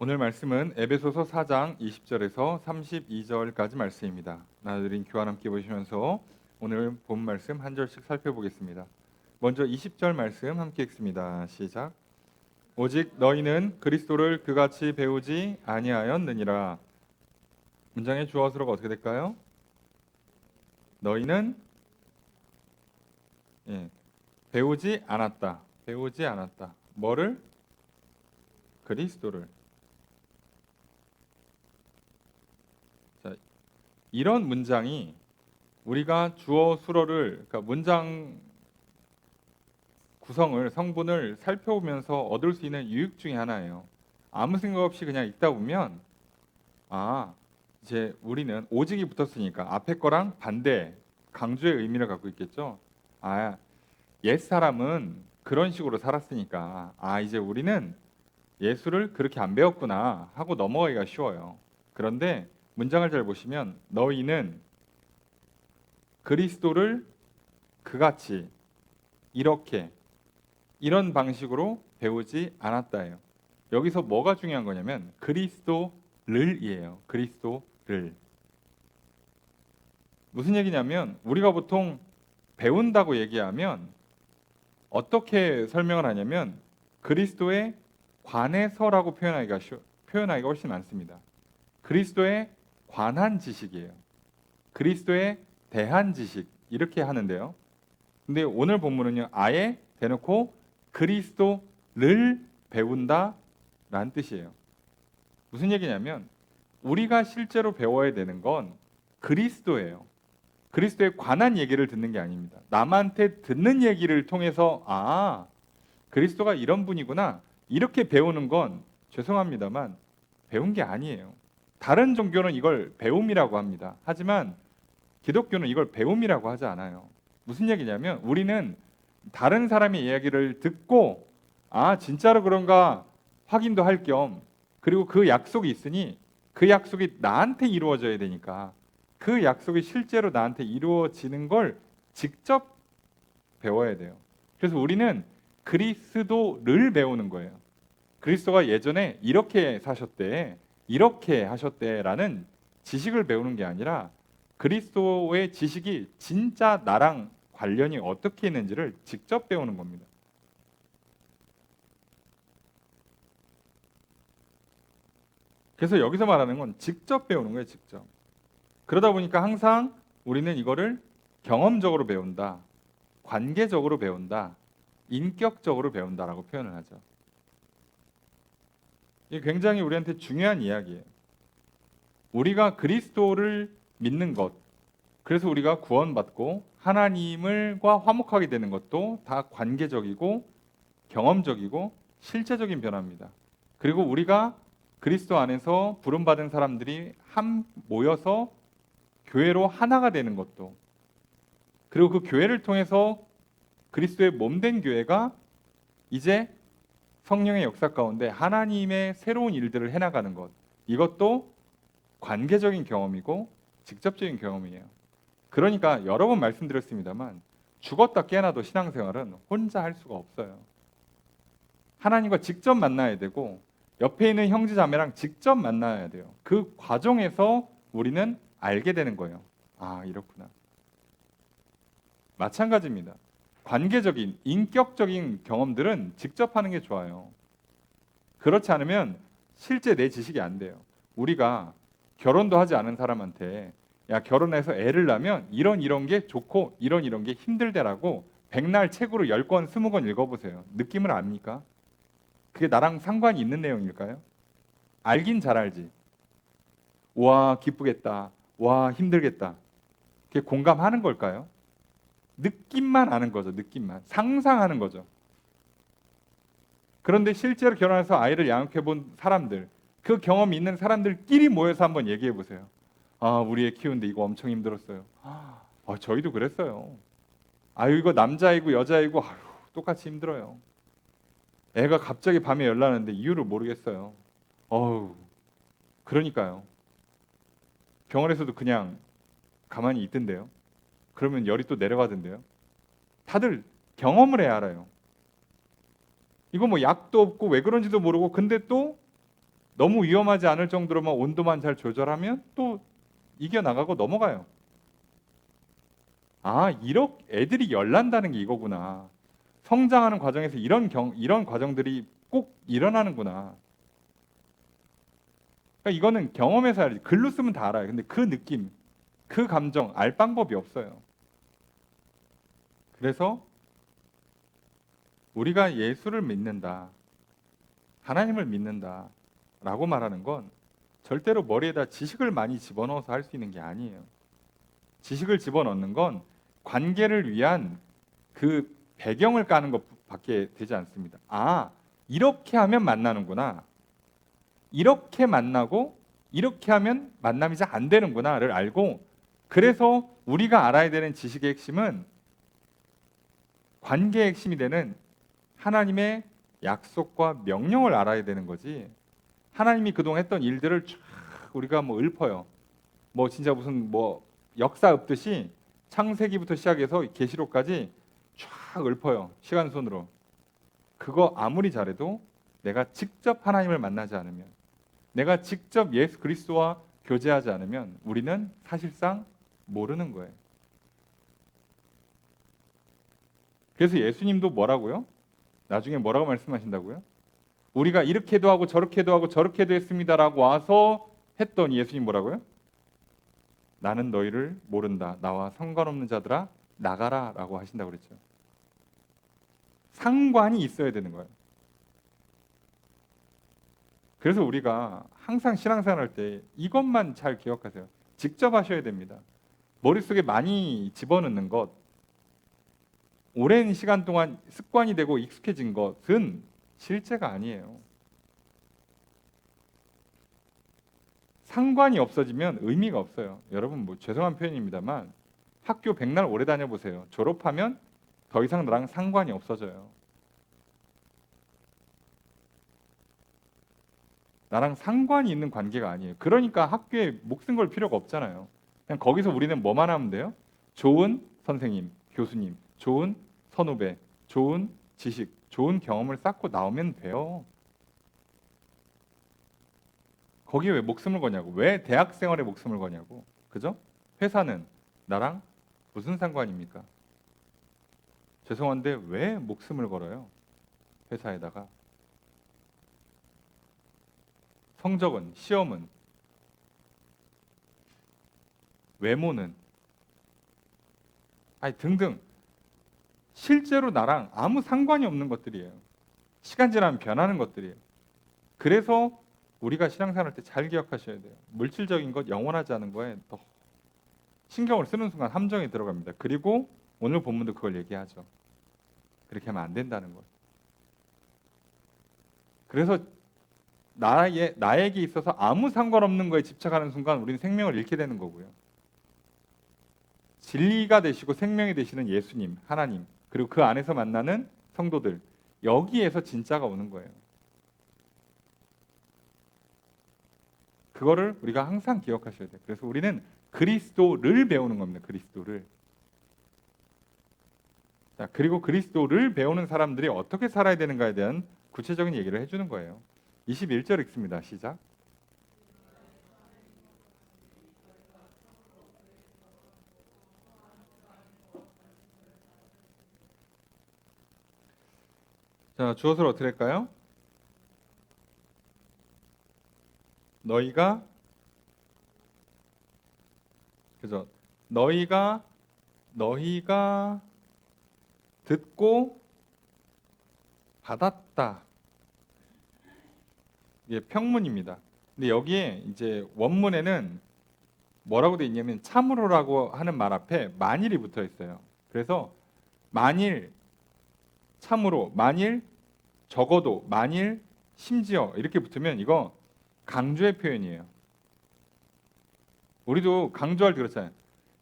오늘 말씀은 에베소서 4장 20절에서 32절까지 말씀입니다. 나눠드린 교환 함께 보시면서 오늘 본 말씀 한 절씩 살펴보겠습니다. 먼저 20절 말씀 함께 읽습니다. 시작. 오직 너희는 그리스도를 그같이 배우지 아니하였느니라. 문장의 주어 수로가 어떻게 될까요? 너희는 배우지 않았다. 배우지 않았다. 뭐를? 그리스도를. 자, 이런 문장이 우리가 주어 수로를, 그러니까 문장 구성을, 성분을 살펴보면서 얻을 수 있는 유익 중에 하나예요. 아무 생각 없이 그냥 읽다 보면 이제 우리는 오직이 붙었으니까 앞에 거랑 반대 강조의 의미를 갖고 있겠죠. 옛사람은 그런 식으로 살았으니까 이제 우리는 예수를 그렇게 안 배웠구나 하고 넘어가기가 쉬워요. 그런데 문장을 잘 보시면 너희는 그리스도를 그같이 이렇게 이런 방식으로 배우지 않았다예요. 여기서 뭐가 중요한 거냐면 그리스도를이에요. 그리스도를. 무슨 얘기냐면 우리가 보통 배운다고 얘기하면 어떻게 설명을 하냐면 그리스도에 관해서라고 표현하기가 훨씬 많습니다. 그리스도에 관한 지식이에요. 그리스도에 대한 지식 이렇게 하는데요. 근데 오늘 본문은요 아예 대놓고 그리스도를 배운다라는 뜻이에요. 무슨 얘기냐면 우리가 실제로 배워야 되는 건 그리스도예요. 그리스도에 관한 얘기를 듣는 게 아닙니다. 남한테 듣는 얘기를 통해서 그리스도가 이런 분이구나 이렇게 배우는 건 죄송합니다만 배운 게 아니에요. 다른 종교는 이걸 배움이라고 합니다. 하지만 기독교는 이걸 배움이라고 하지 않아요. 무슨 얘기냐면 우리는 다른 사람의 이야기를 듣고 진짜로 그런가 확인도 할 겸 그리고 그 약속이 있으니 그 약속이 나한테 이루어져야 되니까 그 약속이 실제로 나한테 이루어지는 걸 직접 배워야 돼요. 그래서 우리는 그리스도를 배우는 거예요. 그리스도가 예전에 이렇게 사셨대, 이렇게 하셨대라는 지식을 배우는 게 아니라 그리스도의 지식이 진짜 나랑 관련이 어떻게 있는지를 직접 배우는 겁니다. 그래서 여기서 말하는 건 직접 배우는 거예요, 직접. 그러다 보니까 항상 우리는 이거를 경험적으로 배운다, 관계적으로 배운다, 인격적으로 배운다라고 표현을 하죠. 이게 굉장히 우리한테 중요한 이야기예요. 우리가 그리스도를 믿는 것, 그래서 우리가 구원받고 하나님과 화목하게 되는 것도 다 관계적이고 경험적이고 실제적인 변화입니다. 그리고 우리가 그리스도 안에서 부름받은 사람들이 모여서 교회로 하나가 되는 것도, 그리고 그 교회를 통해서 그리스도의 몸된 교회가 이제 성령의 역사 가운데 하나님의 새로운 일들을 해나가는 것, 이것도 관계적인 경험이고 직접적인 경험이에요. 그러니까 여러 번 말씀드렸습니다만 죽었다 깨어나도 신앙생활은 혼자 할 수가 없어요. 하나님과 직접 만나야 되고 옆에 있는 형제 자매랑 직접 만나야 돼요. 그 과정에서 우리는 알게 되는 거예요. 이렇구나. 마찬가지입니다. 관계적인, 인격적인 경험들은 직접 하는 게 좋아요. 그렇지 않으면 실제 내 지식이 안 돼요. 우리가 결혼도 하지 않은 사람한테 결혼해서 애를 낳으면 이런 게 좋고 이런 게 힘들대라고 백날 책으로 10권, 20권 읽어보세요. 느낌을 압니까? 그게 나랑 상관이 있는 내용일까요? 알긴 잘 알지. 와, 기쁘겠다. 와, 힘들겠다. 그게 공감하는 걸까요? 느낌만 아는 거죠. 느낌만. 상상하는 거죠. 그런데 실제로 결혼해서 아이를 양육해 본 사람들, 그 경험이 있는 사람들끼리 모여서 한번 얘기해 보세요. 우리 애 키우는데 이거 엄청 힘들었어요. 저희도 그랬어요. 이거 남자이고 여자이고 똑같이 힘들어요. 애가 갑자기 밤에 열나는데 이유를 모르겠어요. 그러니까요. 병원에서도 그냥 가만히 있던데요. 그러면 열이 또 내려가던데요. 다들 경험을 해야 알아요. 이거 뭐 약도 없고 왜 그런지도 모르고 근데 또 너무 위험하지 않을 정도로만 온도만 잘 조절하면 또 이겨나가고 넘어가요. 아, 이렇게 애들이 열난다는 게 이거구나. 성장하는 과정에서 이런 과정들이 꼭 일어나는구나. 그러니까 이거는 경험에서 알지. 글로 쓰면 다 알아요. 근데 그 느낌, 그 감정 알 방법이 없어요. 그래서 우리가 예수를 믿는다, 하나님을 믿는다라고 말하는 건 절대로 머리에다 지식을 많이 집어넣어서 할 수 있는 게 아니에요. 지식을 집어넣는 건 관계를 위한 그 배경을 까는 것밖에 되지 않습니다. 아, 이렇게 하면 만나는구나. 이렇게 만나고 이렇게 하면 만남이 잘 안 되는구나를 알고, 그래서 우리가 알아야 되는 지식의 핵심은 관계의 핵심이 되는 하나님의 약속과 명령을 알아야 되는 거지. 하나님이 그동안 했던 일들을 쫙 우리가 뭐 읊어요. 뭐 진짜 무슨 뭐 역사 읊듯이 창세기부터 시작해서 계시록까지 쫙 읊어요. 시간순으로. 그거 아무리 잘해도 내가 직접 하나님을 만나지 않으면, 내가 직접 예수 그리스도와 교제하지 않으면 우리는 사실상 모르는 거예요. 그래서 예수님도 뭐라고요? 나중에 뭐라고 말씀하신다고요? 우리가 이렇게도 하고 저렇게도 하고 저렇게도 했습니다라고 와서 했더니 예수님 뭐라고요? 나는 너희를 모른다. 나와 상관없는 자들아 나가라 라고 하신다고 그랬죠. 상관이 있어야 되는 거예요. 그래서 우리가 항상 신앙생활 할 때 이것만 잘 기억하세요. 직접 하셔야 됩니다. 머릿속에 많이 집어넣는 것, 오랜 시간 동안 습관이 되고 익숙해진 것은 실제가 아니에요. 상관이 없어지면 의미가 없어요. 여러분 뭐 죄송한 표현입니다만 학교 백날 오래 다녀보세요. 졸업하면 더 이상 나랑 상관이 없어져요. 나랑 상관이 있는 관계가 아니에요. 그러니까 학교에 목숨 걸 필요가 없잖아요. 그냥 거기서 우리는 뭐만 하면 돼요? 좋은 선생님, 교수님, 좋은 선후배, 좋은 지식, 좋은 경험을 쌓고 나오면 돼요. 거기에 왜 목숨을 거냐고. 왜 대학 생활에 목숨을 거냐고. 그죠? 회사는 나랑 무슨 상관입니까? 죄송한데 왜 목숨을 걸어요? 회사에다가. 성적은, 시험은, 외모는, 아니 등등 실제로 나랑 아무 상관이 없는 것들이에요. 시간 지나면 변하는 것들이에요. 그래서 우리가 신앙생활 할 때 잘 기억하셔야 돼요. 물질적인 것, 영원하지 않은 거에 더 신경을 쓰는 순간 함정에 들어갑니다. 그리고 오늘 본문도 그걸 얘기하죠. 그렇게 하면 안 된다는 것. 그래서 나에게 있어서 아무 상관없는 거에 집착하는 순간 우리는 생명을 잃게 되는 거고요. 진리가 되시고 생명이 되시는 예수님, 하나님, 그리고 그 안에서 만나는 성도들, 여기에서 진짜가 오는 거예요. 그거를 우리가 항상 기억하셔야 돼요. 그래서 우리는 그리스도를 배우는 겁니다. 그리스도를. 자, 그리고 그리스도를 배우는 사람들이 어떻게 살아야 되는가에 대한 구체적인 얘기를 해주는 거예요. 21절 읽습니다. 시작. 자, 주어를 어떻게 할까요? 너희가, 그죠? 너희가 듣고 받았다. 이게 평문입니다. 근데 여기에 이제 원문에는 뭐라고 돼 있냐면 참으로라고 하는 말 앞에 만일이 붙어 있어요. 그래서 만일, 참으로, 만일, 적어도, 만일, 심지어 이렇게 붙으면 이거 강조의 표현이에요. 우리도 강조할 때 그렇잖아요.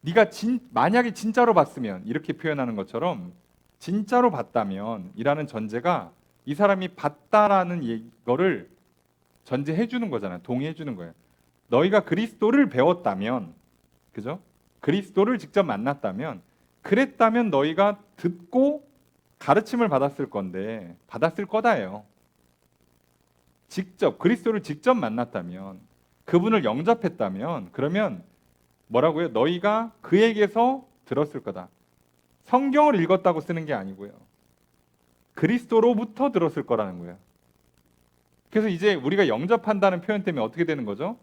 네가 만약에 진짜로 봤으면 이렇게 표현하는 것처럼 진짜로 봤다면 이라는 전제가 이 사람이 봤다라는 이거를 전제해 주는 거잖아요. 동의해 주는 거예요. 너희가 그리스도를 배웠다면, 그죠? 그리스도를 직접 만났다면, 그랬다면 너희가 듣고 가르침을 받았을 건데, 받았을 거다예요. 직접 그리스도를 직접 만났다면, 그분을 영접했다면, 그러면 뭐라고요? 너희가 그에게서 들었을 거다. 성경을 읽었다고 쓰는 게 아니고요. 그리스도로부터 들었을 거라는 거예요. 그래서 이제 우리가 영접한다는 표현 때문에 어떻게 되는 거죠?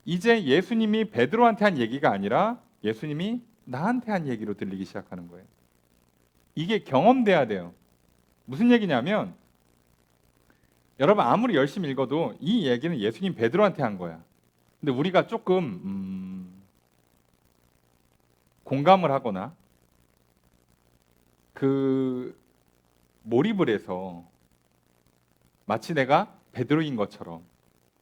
이제 예수님이 베드로한테 한 얘기가 아니라 예수님이 나한테 한 얘기로 들리기 시작하는 거예요. 이게 경험돼야 돼요. 무슨 얘기냐면, 여러분 아무리 열심히 읽어도 이 얘기는 예수님 베드로한테 한 거야. 근데 우리가 조금 공감을 하거나 그 몰입을 해서 마치 내가 베드로인 것처럼,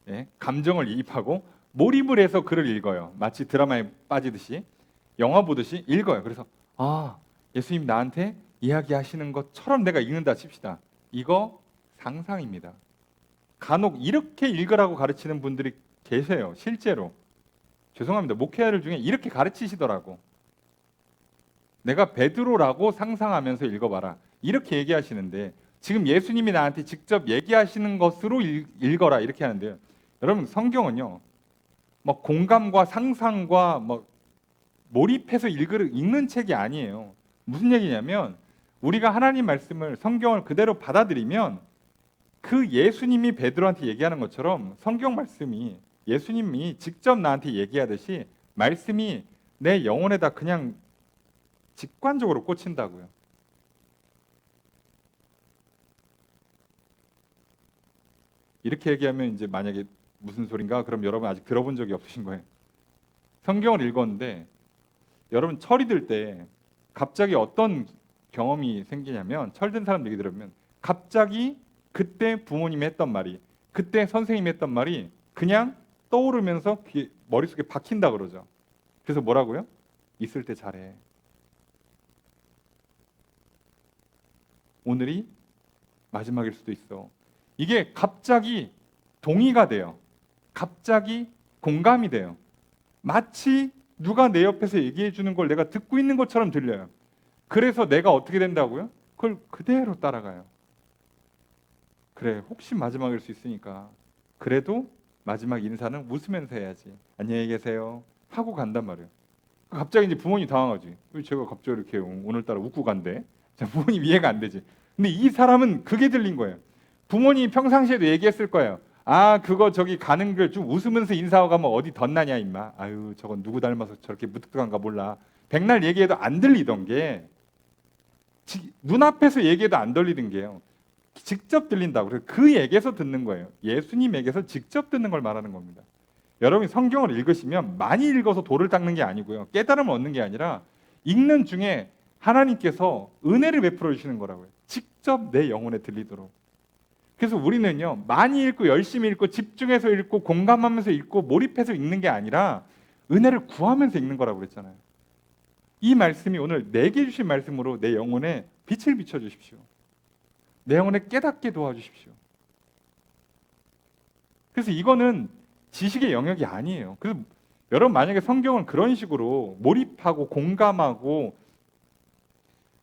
예? 감정을 이입하고 몰입을 해서 글을 읽어요. 마치 드라마에 빠지듯이, 영화 보듯이 읽어요. 그래서 예수님 나한테 이야기하시는 것처럼 내가 읽는다 칩시다. 이거 상상입니다. 간혹 이렇게 읽으라고 가르치는 분들이 계세요. 실제로. 죄송합니다. 목회자들 중에 이렇게 가르치시더라고. 내가 베드로라고 상상하면서 읽어봐라. 이렇게 얘기하시는데, 지금 예수님이 나한테 직접 얘기하시는 것으로 읽어라 이렇게 하는데요. 여러분 성경은요, 뭐 공감과 상상과 뭐 몰입해서 읽는 책이 아니에요. 무슨 얘기냐면, 우리가 하나님 말씀을, 성경을 그대로 받아들이면 그 예수님이 베드로한테 얘기하는 것처럼 성경 말씀이 예수님이 직접 나한테 얘기하듯이 말씀이 내 영혼에다 그냥 직관적으로 꽂힌다고요. 이렇게 얘기하면 이제 만약에 무슨 소린가? 그럼 여러분 아직 들어본 적이 없으신 거예요. 성경을 읽었는데 여러분 철이 들 때 갑자기 어떤 경험이 생기냐면, 철든 사람 얘기 들으면 갑자기 그때 부모님이 했던 말이, 그때 선생님이 했던 말이 그냥 떠오르면서 머릿속에 박힌다 그러죠. 그래서 뭐라고요? 있을 때 잘해. 오늘이 마지막일 수도 있어. 이게 갑자기 동의가 돼요. 갑자기 공감이 돼요. 마치 누가 내 옆에서 얘기해 주는 걸 내가 듣고 있는 것처럼 들려요. 그래서 내가 어떻게 된다고요? 그걸 그대로 따라가요. 그래, 혹시 마지막일 수 있으니까 그래도 마지막 인사는 웃으면서 해야지. 안녕히 계세요 하고 간단 말이에요. 갑자기 이제 부모님 당황하지. 왜 제가 갑자기 이렇게 오늘따라 웃고 간대? 부모님 이해가 안 되지. 근데 이 사람은 그게 들린 거예요. 부모님이 평상시에도 얘기했을 거예요. 그거 저기 가는 길 좀 웃으면서 인사하고 가면 어디 덧나냐 임마. 아유 저건 누구 닮아서 저렇게 무뚝뚝한가 몰라. 백날 얘기해도 안 들리던 게, 눈앞에서 얘기해도 안 들리던 게요, 직접 들린다고. 그래서 그에게서 듣는 거예요. 예수님에게서 직접 듣는 걸 말하는 겁니다. 여러분이 성경을 읽으시면 많이 읽어서 돌을 닦는 게 아니고요, 깨달음을 얻는 게 아니라 읽는 중에 하나님께서 은혜를 베풀어 주시는 거라고요. 직접 내 영혼에 들리도록. 그래서 우리는요, 많이 읽고 열심히 읽고 집중해서 읽고 공감하면서 읽고 몰입해서 읽는 게 아니라 은혜를 구하면서 읽는 거라고 그랬잖아요. 이 말씀이 오늘 내게 주신 말씀으로 내 영혼에 빛을 비춰 주십시오. 내 영혼에 깨닫게 도와주십시오. 그래서 이거는 지식의 영역이 아니에요. 그래서 여러분 만약에 성경을 그런 식으로 몰입하고 공감하고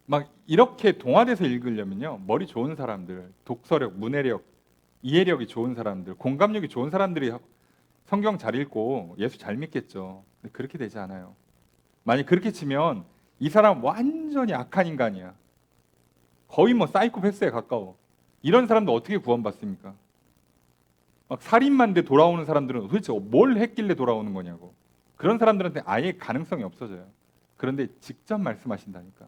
막 이렇게 동화돼서 읽으려면요, 머리 좋은 사람들, 독서력, 문해력, 이해력이 좋은 사람들, 공감력이 좋은 사람들이 성경 잘 읽고 예수 잘 믿겠죠. 근데 그렇게 되지 않아요. 만약 그렇게 치면 이 사람 완전히 악한 인간이야. 거의 뭐 사이코패스에 가까워. 이런 사람도 어떻게 구원받습니까? 막 살인만 돼 돌아오는 사람들은 도대체 뭘 했길래 돌아오는 거냐고. 그런 사람들한테 아예 가능성이 없어져요. 그런데 직접 말씀하신다니까.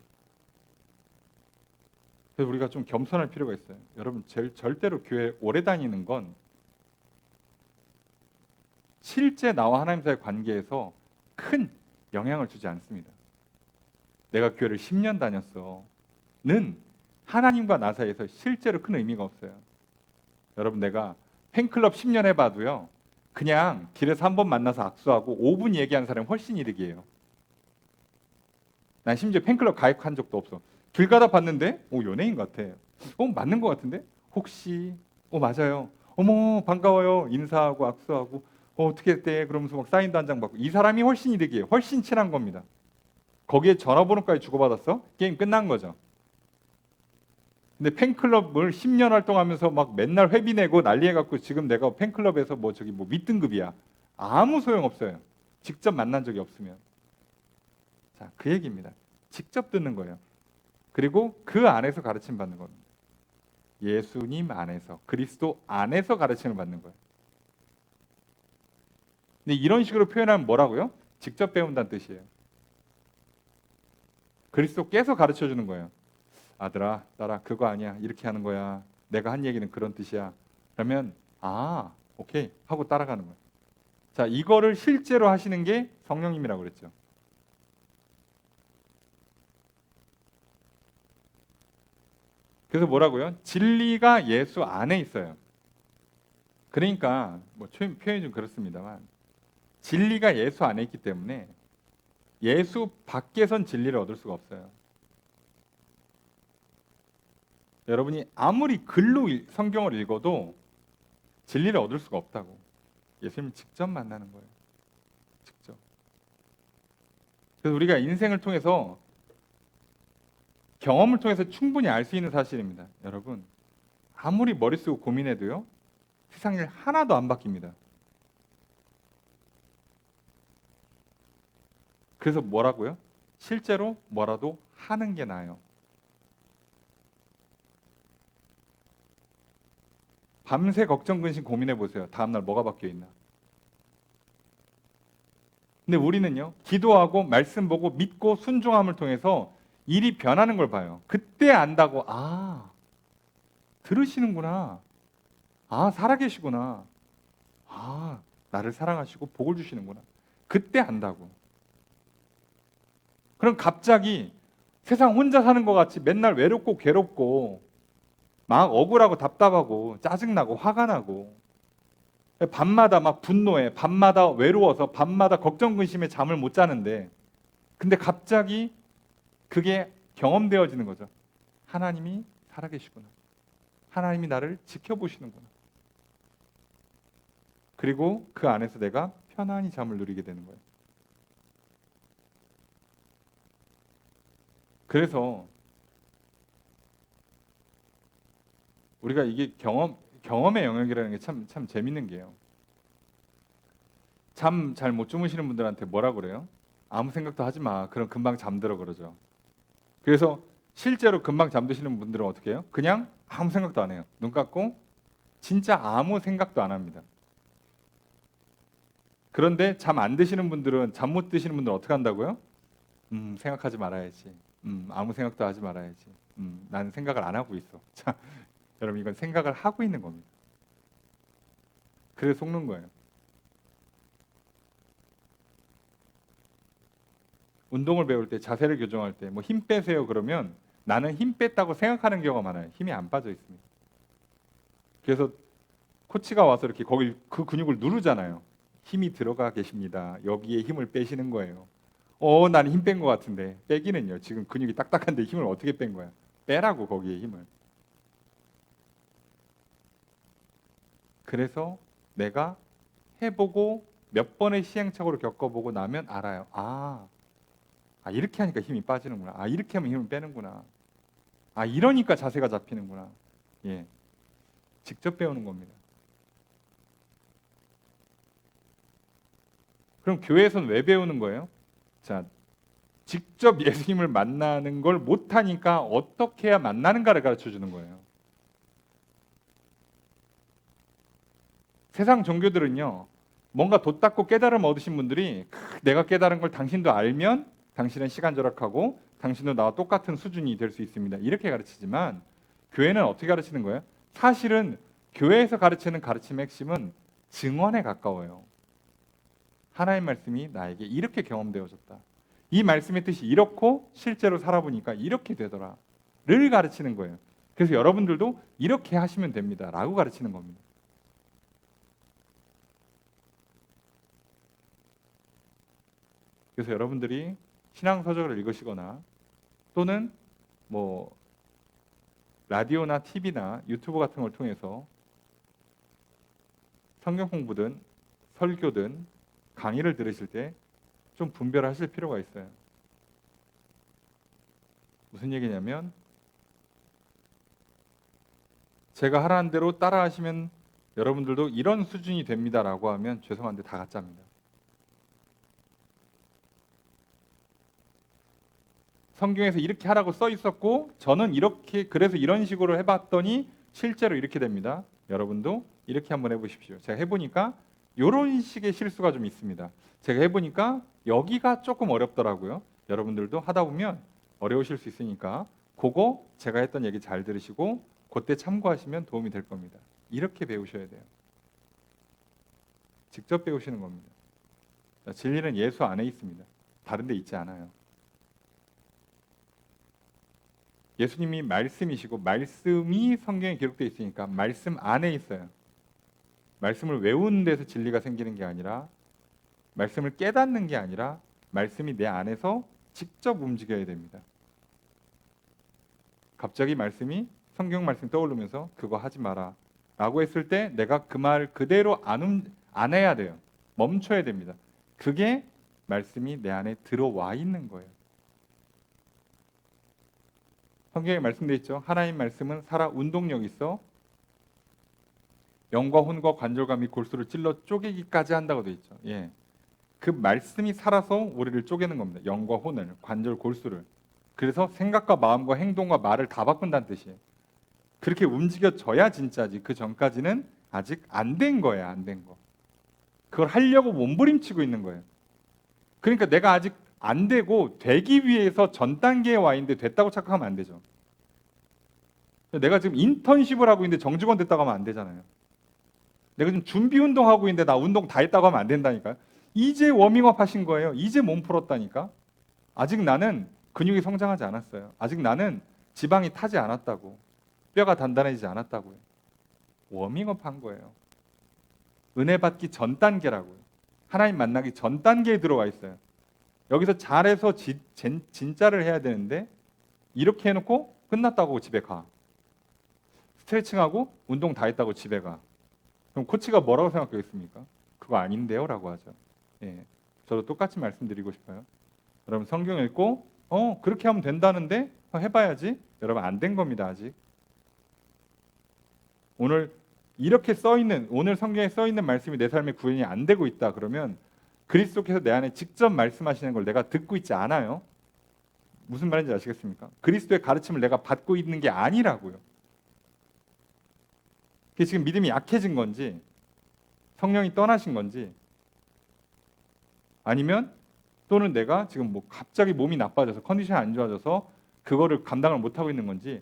그래서 우리가 좀 겸손할 필요가 있어요. 여러분 절대로 교회 오래 다니는 건 실제 나와 하나님 사이의 관계에서 큰 영향을 주지 않습니다. 내가 교회를 10년 다녔어는 하나님과 나 사이에서 실제로 큰 의미가 없어요. 여러분 내가 팬클럽 10년 해봐도요, 그냥 길에서 한 번 만나서 악수하고 5분 얘기하는 사람이 훨씬 이득이에요. 난 심지어 팬클럽 가입한 적도 없어. 길 가다 봤는데 연예인 같아. 맞는 것 같은데? 혹시? 맞아요. 어머 반가워요. 인사하고 악수하고 어떻게 했대? 그러면서 막 사인도 한 장 받고. 이 사람이 훨씬 이득이에요. 훨씬 친한 겁니다. 거기에 전화번호까지 주고받았어? 게임 끝난 거죠. 근데 팬클럽을 10년 활동하면서 막 맨날 회비 내고 난리 해갖고 지금 내가 팬클럽에서 뭐 저기 뭐 밑등급이야. 아무 소용 없어요. 직접 만난 적이 없으면. 자, 그 얘기입니다. 직접 듣는 거예요. 그리고 그 안에서 가르침 받는 겁니다. 예수님 안에서, 그리스도 안에서 가르침을 받는 거예요. 근데 이런 식으로 표현하면 뭐라고요? 직접 배운다는 뜻이에요. 그리스도께서 가르쳐 주는 거예요. 아들아, 딸아, 그거 아니야. 이렇게 하는 거야. 내가 한 얘기는 그런 뜻이야. 그러면 오케이 하고 따라가는 거예요. 자, 이거를 실제로 하시는 게 성령님이라고 그랬죠. 그래서 뭐라고요? 진리가 예수 안에 있어요. 그러니까 뭐 표현이 좀 그렇습니다만 진리가 예수 안에 있기 때문에 예수 밖에선 진리를 얻을 수가 없어요. 여러분이 아무리 글로 성경을 읽어도 진리를 얻을 수가 없다고. 예수님을 직접 만나는 거예요. 직접. 그래서 우리가 인생을 통해서 경험을 통해서 충분히 알 수 있는 사실입니다. 여러분, 아무리 머리 쓰고 고민해도요, 세상 일 하나도 안 바뀝니다. 그래서 뭐라고요? 실제로 뭐라도 하는 게 나아요. 밤새 걱정 근심 고민해 보세요. 다음날 뭐가 바뀌어 있나? 근데 우리는요, 기도하고 말씀 보고 믿고 순종함을 통해서 일이 변하는 걸 봐요. 그때 안다고, 들으시는구나. 살아계시구나. 나를 사랑하시고 복을 주시는구나. 그때 안다고. 그럼 갑자기 세상 혼자 사는 것 같이 맨날 외롭고 괴롭고 막 억울하고 답답하고 짜증나고 화가 나고 밤마다 막 분노해, 밤마다 외로워서 밤마다 걱정 근심에 잠을 못 자는데 근데 갑자기 그게 경험되어지는 거죠. 하나님이 살아계시구나. 하나님이 나를 지켜보시는구나. 그리고 그 안에서 내가 편안히 잠을 누리게 되는 거예요. 그래서 우리가 이게 경험의 영역이라는 게 참 재밌는 게요. 잠 잘 못 주무시는 분들한테 뭐라 그래요? 아무 생각도 하지 마. 그럼 금방 잠들어 그러죠. 그래서 실제로 금방 잠드시는 분들은 어떻게 해요? 그냥 아무 생각도 안 해요. 눈 감고 진짜 아무 생각도 안 합니다. 그런데 잠 안 드시는 분들은 잠 못 드시는 분들은 어떻게 한다고요? 생각하지 말아야지. 아무 생각도 하지 말아야지. 나는 생각을 안 하고 있어. 자, 여러분 이건 생각을 하고 있는 겁니다. 그래서 속는 거예요. 운동을 배울 때 자세를 교정할 때 뭐 힘 빼세요 그러면 나는 힘 뺐다고 생각하는 경우가 많아요. 힘이 안 빠져 있습니다. 그래서 코치가 와서 이렇게 거기 그 근육을 누르잖아요. 힘이 들어가 계십니다. 여기에 힘을 빼시는 거예요. 나는 힘 뺀 것 같은데 빼기는요. 지금 근육이 딱딱한데 힘을 어떻게 뺀 거야? 빼라고 거기에 힘을. 그래서 내가 해보고 몇 번의 시행착오를 겪어보고 나면 알아요. 이렇게 하니까 힘이 빠지는구나. 이렇게 하면 힘을 빼는구나. 이러니까 자세가 잡히는구나. 예, 직접 배우는 겁니다. 그럼 교회에서는 왜 배우는 거예요? 자, 직접 예수님을 만나는 걸 못하니까 어떻게 해야 만나는가를 가르쳐 주는 거예요. 세상 종교들은요, 뭔가 돛닦고 깨달음 얻으신 분들이 내가 깨달은 걸 당신도 알면 당신은 시간 절약하고 당신도 나와 똑같은 수준이 될 수 있습니다. 이렇게 가르치지만 교회는 어떻게 가르치는 거예요? 사실은 교회에서 가르치는 가르침의 핵심은 증언에 가까워요. 하나님 말씀이 나에게 이렇게 경험되어졌다. 이 말씀의 뜻이 이렇고 실제로 살아보니까 이렇게 되더라를 가르치는 거예요. 그래서 여러분들도 이렇게 하시면 됩니다. 라고 가르치는 겁니다. 그래서 여러분들이 신앙서적을 읽으시거나 또는 뭐 라디오나 TV나 유튜브 같은 걸 통해서 성경 공부든 설교든 강의를 들으실 때 좀 분별하실 필요가 있어요. 무슨 얘기냐면 제가 하라는 대로 따라하시면 여러분들도 이런 수준이 됩니다라고 하면 죄송한데 다 가짜입니다. 성경에서 이렇게 하라고 써 있었고 저는 이렇게 그래서 이런 식으로 해봤더니 실제로 이렇게 됩니다. 여러분도 이렇게 한번 해보십시오. 제가 해보니까 이런 식의 실수가 좀 있습니다. 제가 해보니까 여기가 조금 어렵더라고요. 여러분들도 하다 보면 어려우실 수 있으니까 그거 제가 했던 얘기 잘 들으시고 그때 참고하시면 도움이 될 겁니다. 이렇게 배우셔야 돼요. 직접 배우시는 겁니다. 진리는 예수 안에 있습니다. 다른 데 있지 않아요. 예수님이 말씀이시고 말씀이 성경에 기록되어 있으니까 말씀 안에 있어요. 말씀을 외우는 데서 진리가 생기는 게 아니라 말씀을 깨닫는 게 아니라 말씀이 내 안에서 직접 움직여야 됩니다. 갑자기 말씀이 성경 말씀 떠오르면서 그거 하지 마라 라고 했을 때 내가 그 말 그대로 안 해야 돼요. 멈춰야 됩니다. 그게 말씀이 내 안에 들어와 있는 거예요. 성경에 말씀되어 있죠. 하나님 말씀은 살아 운동력 있어 영과 혼과 관절과 및 골수를 찔러 쪼개기까지 한다고 되어 있죠. 예. 그 말씀이 살아서 우리를 쪼개는 겁니다. 영과 혼을, 관절, 골수를. 그래서 생각과 마음과 행동과 말을 다 바꾼다는 뜻이에요. 그렇게 움직여져야 진짜지. 그 전까지는 아직 안 된 거예요. 안 된 거. 그걸 하려고 몸부림치고 있는 거예요. 그러니까 내가 아직 안 되고 되기 위해서 전 단계에 와 있는데 됐다고 착각하면 안 되죠. 내가 지금 인턴십을 하고 있는데 정직원 됐다고 하면 안 되잖아요. 내가 지금 준비 운동하고 있는데 나 운동 다 했다고 하면 안 된다니까요. 이제 워밍업 하신 거예요. 이제 몸 풀었다니까. 아직 나는 근육이 성장하지 않았어요. 아직 나는 지방이 타지 않았다고. 뼈가 단단해지지 않았다고요. 워밍업 한 거예요. 은혜 받기 전 단계라고요. 하나님 만나기 전 단계에 들어와 있어요. 여기서 잘해서 진짜를 해야 되는데 이렇게 해놓고 끝났다고 집에 가. 스트레칭하고 운동 다 했다고 집에 가. 그럼 코치가 뭐라고 생각하겠습니까? 그거 아닌데요? 라고 하죠. 예, 저도 똑같이 말씀드리고 싶어요. 여러분 성경 읽고 그렇게 하면 된다는데 해봐야지. 여러분 안 된 겁니다. 아직. 오늘 이렇게 써있는 오늘 성경에 써있는 말씀이 내 삶에 구현이 안 되고 있다 그러면 그리스도께서 내 안에 직접 말씀하시는 걸 내가 듣고 있지 않아요. 무슨 말인지 아시겠습니까? 그리스도의 가르침을 내가 받고 있는 게 아니라고요. 그게 지금 믿음이 약해진 건지 성령이 떠나신 건지 아니면 또는 내가 지금 뭐 갑자기 몸이 나빠져서 컨디션이 안 좋아져서 그거를 감당을 못하고 있는 건지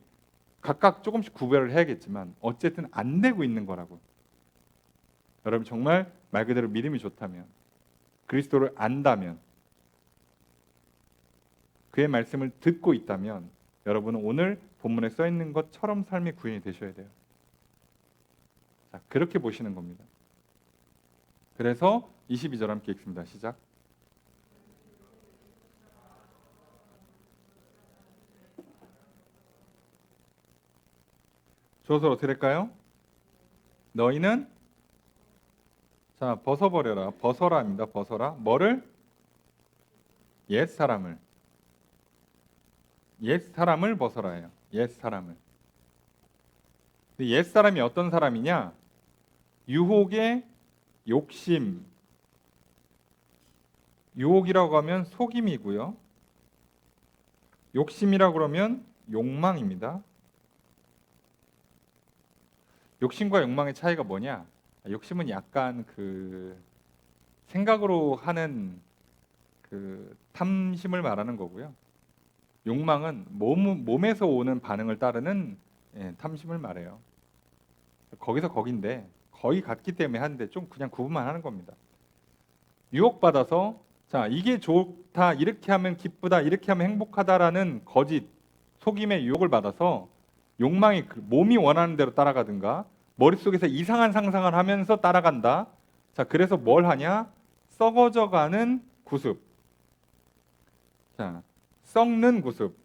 각각 조금씩 구별을 해야겠지만 어쨌든 안 되고 있는 거라고. 여러분 정말 말 그대로 믿음이 좋다면 그리스도를 안다면 그의 말씀을 듣고 있다면 여러분은 오늘 본문에 써 있는 것처럼 삶이 구현이 되셔야 돼요. 자, 그렇게 보시는 겁니다. 그래서 22절 함께 읽습니다. 시작. 주어서 어떻게 될까요? 너희는 자 벗어버려라. 벗어라입니다. 벗어라. 뭐를? 옛 사람을. 옛 사람을 벗어라예요. 옛 사람을. 옛 사람이 어떤 사람이냐? 유혹의 욕심. 유혹이라고 하면 속임이고요. 욕심이라고 그러면 욕망입니다. 욕심과 욕망의 차이가 뭐냐? 욕심은 약간 그 생각으로 하는 그 탐심을 말하는 거고요. 욕망은 몸에서 오는 반응을 따르는 탐심을 말해요. 거기서 거긴데 거의 같기 때문에 하는데 좀 그냥 구분만 하는 겁니다. 유혹받아서 자 이게 좋다, 이렇게 하면 기쁘다, 이렇게 하면 행복하다라는 거짓 속임의 유혹을 받아서 욕망이 몸이 원하는 대로 따라가든가 머릿속에서 이상한 상상을 하면서 따라간다. 자 그래서 뭘 하냐? 썩어져가는 구습. 자 썩는 구습.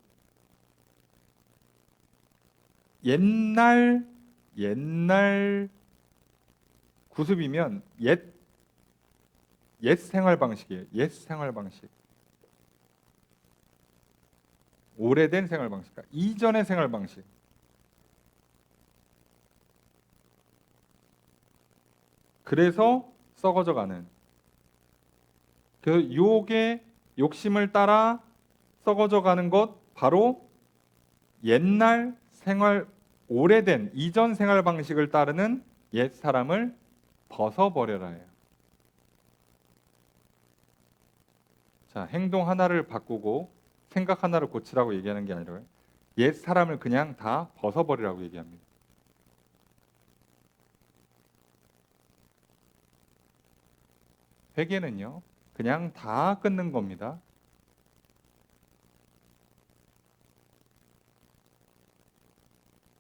옛날 구습이면 옛 생활 방식이에요. 옛 생활 방식. 오래된 생활 방식. 이전의 생활 방식. 그래서 썩어져가는. 그 유혹의 욕심을 따라 썩어져가는 것, 바로 옛날 생활, 오래된 이전 생활 방식을 따르는 옛 사람을 벗어버려라 해요. 자, 행동 하나를 바꾸고 생각 하나를 고치라고 얘기하는 게 아니라 옛 사람을 그냥 다 벗어버리라고 얘기합니다. 회개는요, 그냥 다 끊는 겁니다.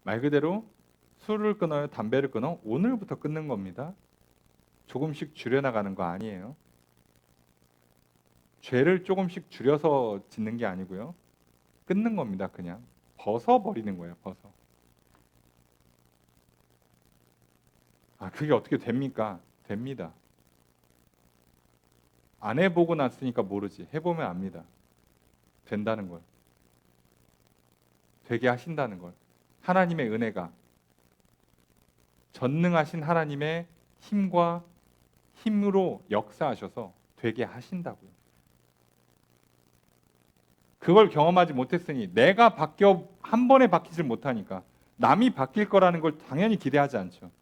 말 그대로 술을 끊어요, 담배를 끊어? 오늘부터 끊는 겁니다. 조금씩 줄여나가는 거 아니에요. 죄를 조금씩 줄여서 짓는 게 아니고요. 끊는 겁니다. 그냥 벗어버리는 거예요. 벗어. 아, 그게 어떻게 됩니까? 됩니다. 안 해보고 났으니까 모르지. 해보면 압니다. 된다는 걸. 되게 하신다는 걸. 하나님의 은혜가, 전능하신 하나님의 힘과 힘으로 역사하셔서 되게 하신다고요. 그걸 경험하지 못했으니, 내가 한 번에 바뀌질 못하니까 남이 바뀔 거라는 걸 당연히 기대하지 않죠.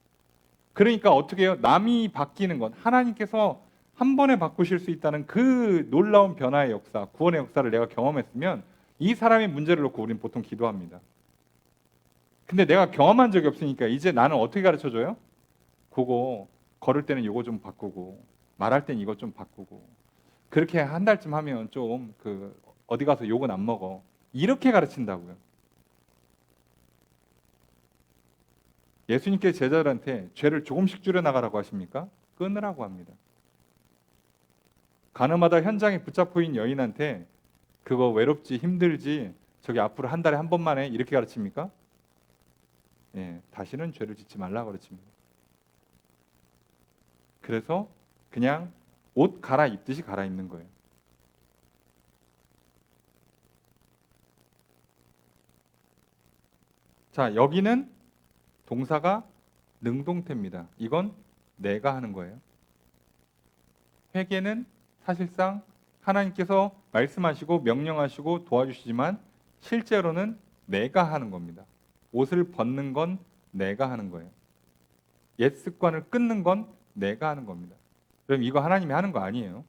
그러니까 어떻게 해요? 남이 바뀌는 것, 하나님께서 한 번에 바꾸실 수 있다는 그 놀라운 변화의 역사, 구원의 역사를 내가 경험했으면 이 사람의 문제를 놓고 우리는 보통 기도합니다. 근데 내가 경험한 적이 없으니까 이제 나는 어떻게 가르쳐줘요? 그거 걸을 때는 이거 좀 바꾸고, 말할 때는 이거 좀 바꾸고, 그렇게 한 달쯤 하면 좀 어디 가서 욕은 안 먹어, 이렇게 가르친다고요. 예수님께서 제자들한테 죄를 조금씩 줄여나가라고 하십니까? 끊으라고 합니다. 가늠하다 현장에 붙잡혀인 여인한테 그거 외롭지 힘들지 저기 앞으로 한 달에 한 번만 해, 이렇게 가르칩니까? 예, 다시는 죄를 짓지 말라고 가르칩니다. 그래서 그냥 옷 갈아입듯이 갈아입는 거예요. 자, 여기는 동사가 능동태입니다. 이건 내가 하는 거예요. 회개는 사실상 하나님께서 말씀하시고 명령하시고 도와주시지만 실제로는 내가 하는 겁니다. 옷을 벗는 건 내가 하는 거예요. 옛 습관을 끊는 건 내가 하는 겁니다. 그럼 이거 하나님이 하는 거 아니에요.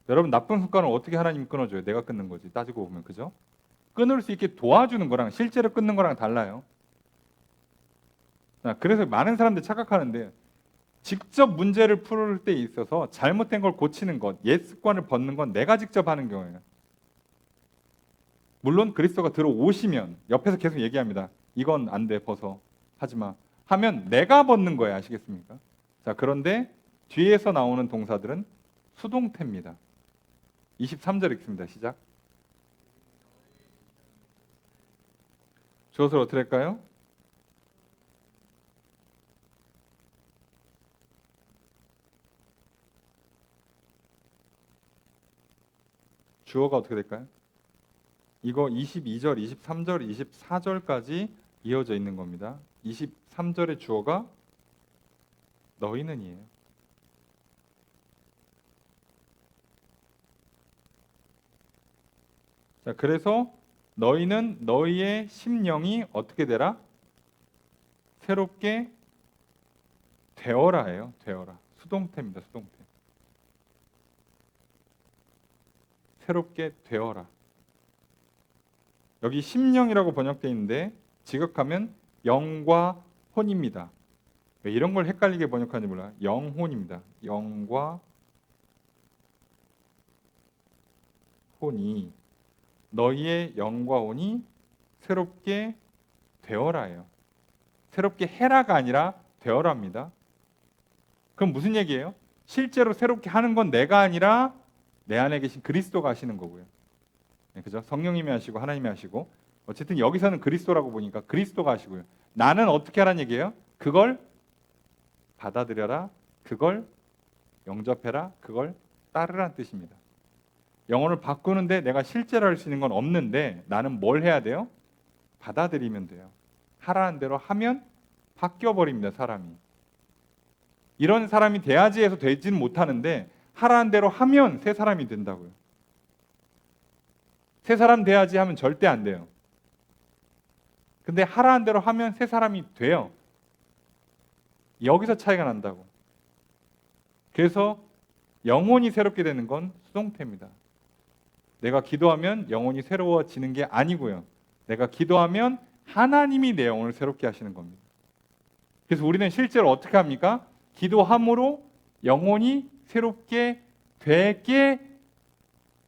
여러분, 나쁜 습관을 어떻게 하나님이 끊어줘요? 내가 끊는 거지. 따지고 보면, 그죠? 끊을 수 있게 도와주는 거랑 실제로 끊는 거랑 달라요. 그래서 많은 사람들이 착각하는데, 직접 문제를 풀을 때 있어서 잘못된 걸 고치는 것, 옛 습관을 벗는 건 내가 직접 하는 경우예요. 물론 그리스도가 들어오시면 옆에서 계속 얘기합니다. 이건 안 돼, 벗어, 하지 마 하면 내가 벗는 거예요. 아시겠습니까? 자, 그런데 뒤에서 나오는 동사들은 수동태입니다. 23절 읽습니다. 시작. 주어를 어떻게 할까요? 주어가 어떻게 될까요? 이거 22절, 23절, 24절까지 이어져 있는 겁니다. 23절의 주어가 너희는이에요. 자, 그래서 너희는 너희의 심령이 어떻게 되라? 새롭게 되어라예요. 되어라. 수동태입니다. 수동태. 새롭게 되어라. 여기 심령이라고 번역되어 있는데 직역하면 영과 혼입니다. 왜 이런 걸 헷갈리게 번역하는지 몰라요. 영혼입니다. 영과 혼이, 너희의 영과 혼이 새롭게 되어라예요. 새롭게 해라가 아니라 되어라입니다. 그럼 무슨 얘기예요? 실제로 새롭게 하는 건 내가 아니라 내 안에 계신 그리스도가 하시는 거고요. 네, 그죠? 성령님이 하시고 하나님이 하시고, 어쨌든 여기서는 그리스도라고 보니까 그리스도가 하시고요. 나는 어떻게 하라는 얘기예요? 그걸 받아들여라, 그걸 영접해라, 그걸 따르라는 뜻입니다. 영혼을 바꾸는데 내가 실제로 할 수 있는 건 없는데 나는 뭘 해야 돼요? 받아들이면 돼요. 하라는 대로 하면 바뀌어 버립니다. 사람이. 이런 사람이 돼야지 해서 되지는 못하는데 하라는 대로 하면 새 사람이 된다고요. 새 사람 돼야지 하면 절대 안 돼요. 근데 하라는 대로 하면 새 사람이 돼요. 여기서 차이가 난다고. 그래서 영혼이 새롭게 되는 건 수동태입니다. 내가 기도하면 영혼이 새로워지는 게 아니고요. 내가 기도하면 하나님이 내 영혼을 새롭게 하시는 겁니다. 그래서 우리는 실제로 어떻게 합니까? 기도함으로 영혼이 새롭게 되게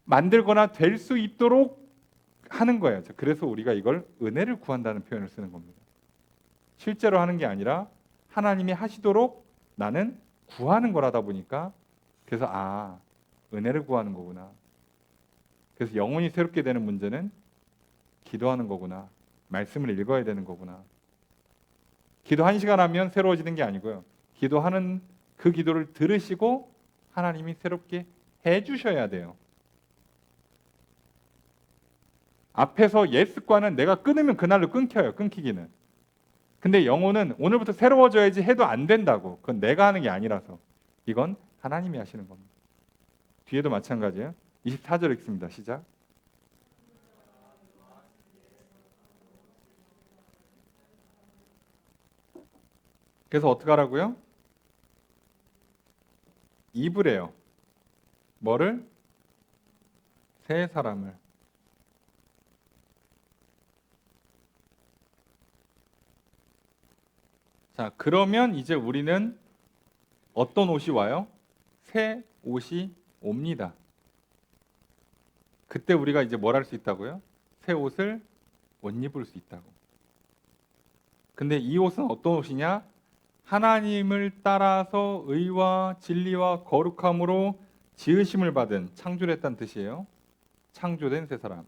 만들거나 될 수 있도록 하는 거예요. 그래서 우리가 이걸 은혜를 구한다는 표현을 쓰는 겁니다. 실제로 하는 게 아니라 하나님이 하시도록 나는 구하는 거라다 보니까 그래서 은혜를 구하는 거구나. 그래서 영혼이 새롭게 되는 문제는 기도하는 거구나. 말씀을 읽어야 되는 거구나. 기도 1시간 하면 새로워지는 게 아니고요. 기도하는 그 기도를 들으시고 하나님이 새롭게 해주셔야 돼요. 앞에서 예습과는 내가 끊으면 그날로 끊겨요. 끊기기는. 근데 영혼은 오늘부터 새로워져야지 해도 안 된다고. 그건 내가 하는 게 아니라서. 이건 하나님이 하시는 겁니다. 뒤에도 마찬가지예요. 24절 읽습니다. 시작. 그래서 어떻게 하라고요? 입으래요. 뭐를? 새 사람을. 자, 그러면 이제 우리는 어떤 옷이 와요? 새 옷이 옵니다. 그때 우리가 이제 뭘 할 수 있다고요? 새 옷을 옷 입을 수 있다고. 근데 이 옷은 어떤 옷이냐? 하나님을 따라서 의와 진리와 거룩함으로 지으심을 받은, 창조했다는 뜻이에요. 창조된 새 사람.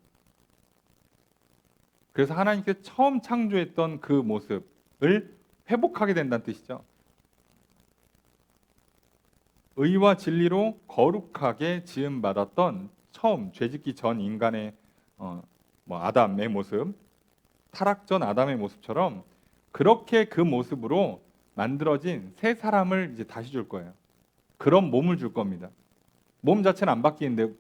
그래서 하나님께서 처음 창조했던 그 모습을 회복하게 된다는 뜻이죠. 의와 진리로 거룩하게 지음 받았던 처음 죄짓기 전 인간의 아담의 모습, 타락 전 아담의 모습처럼 그렇게 그 모습으로 만들어진 새 사람을 이제 다시 줄 거예요. 그런 몸을 줄 겁니다. 몸 자체는 안 바뀌는데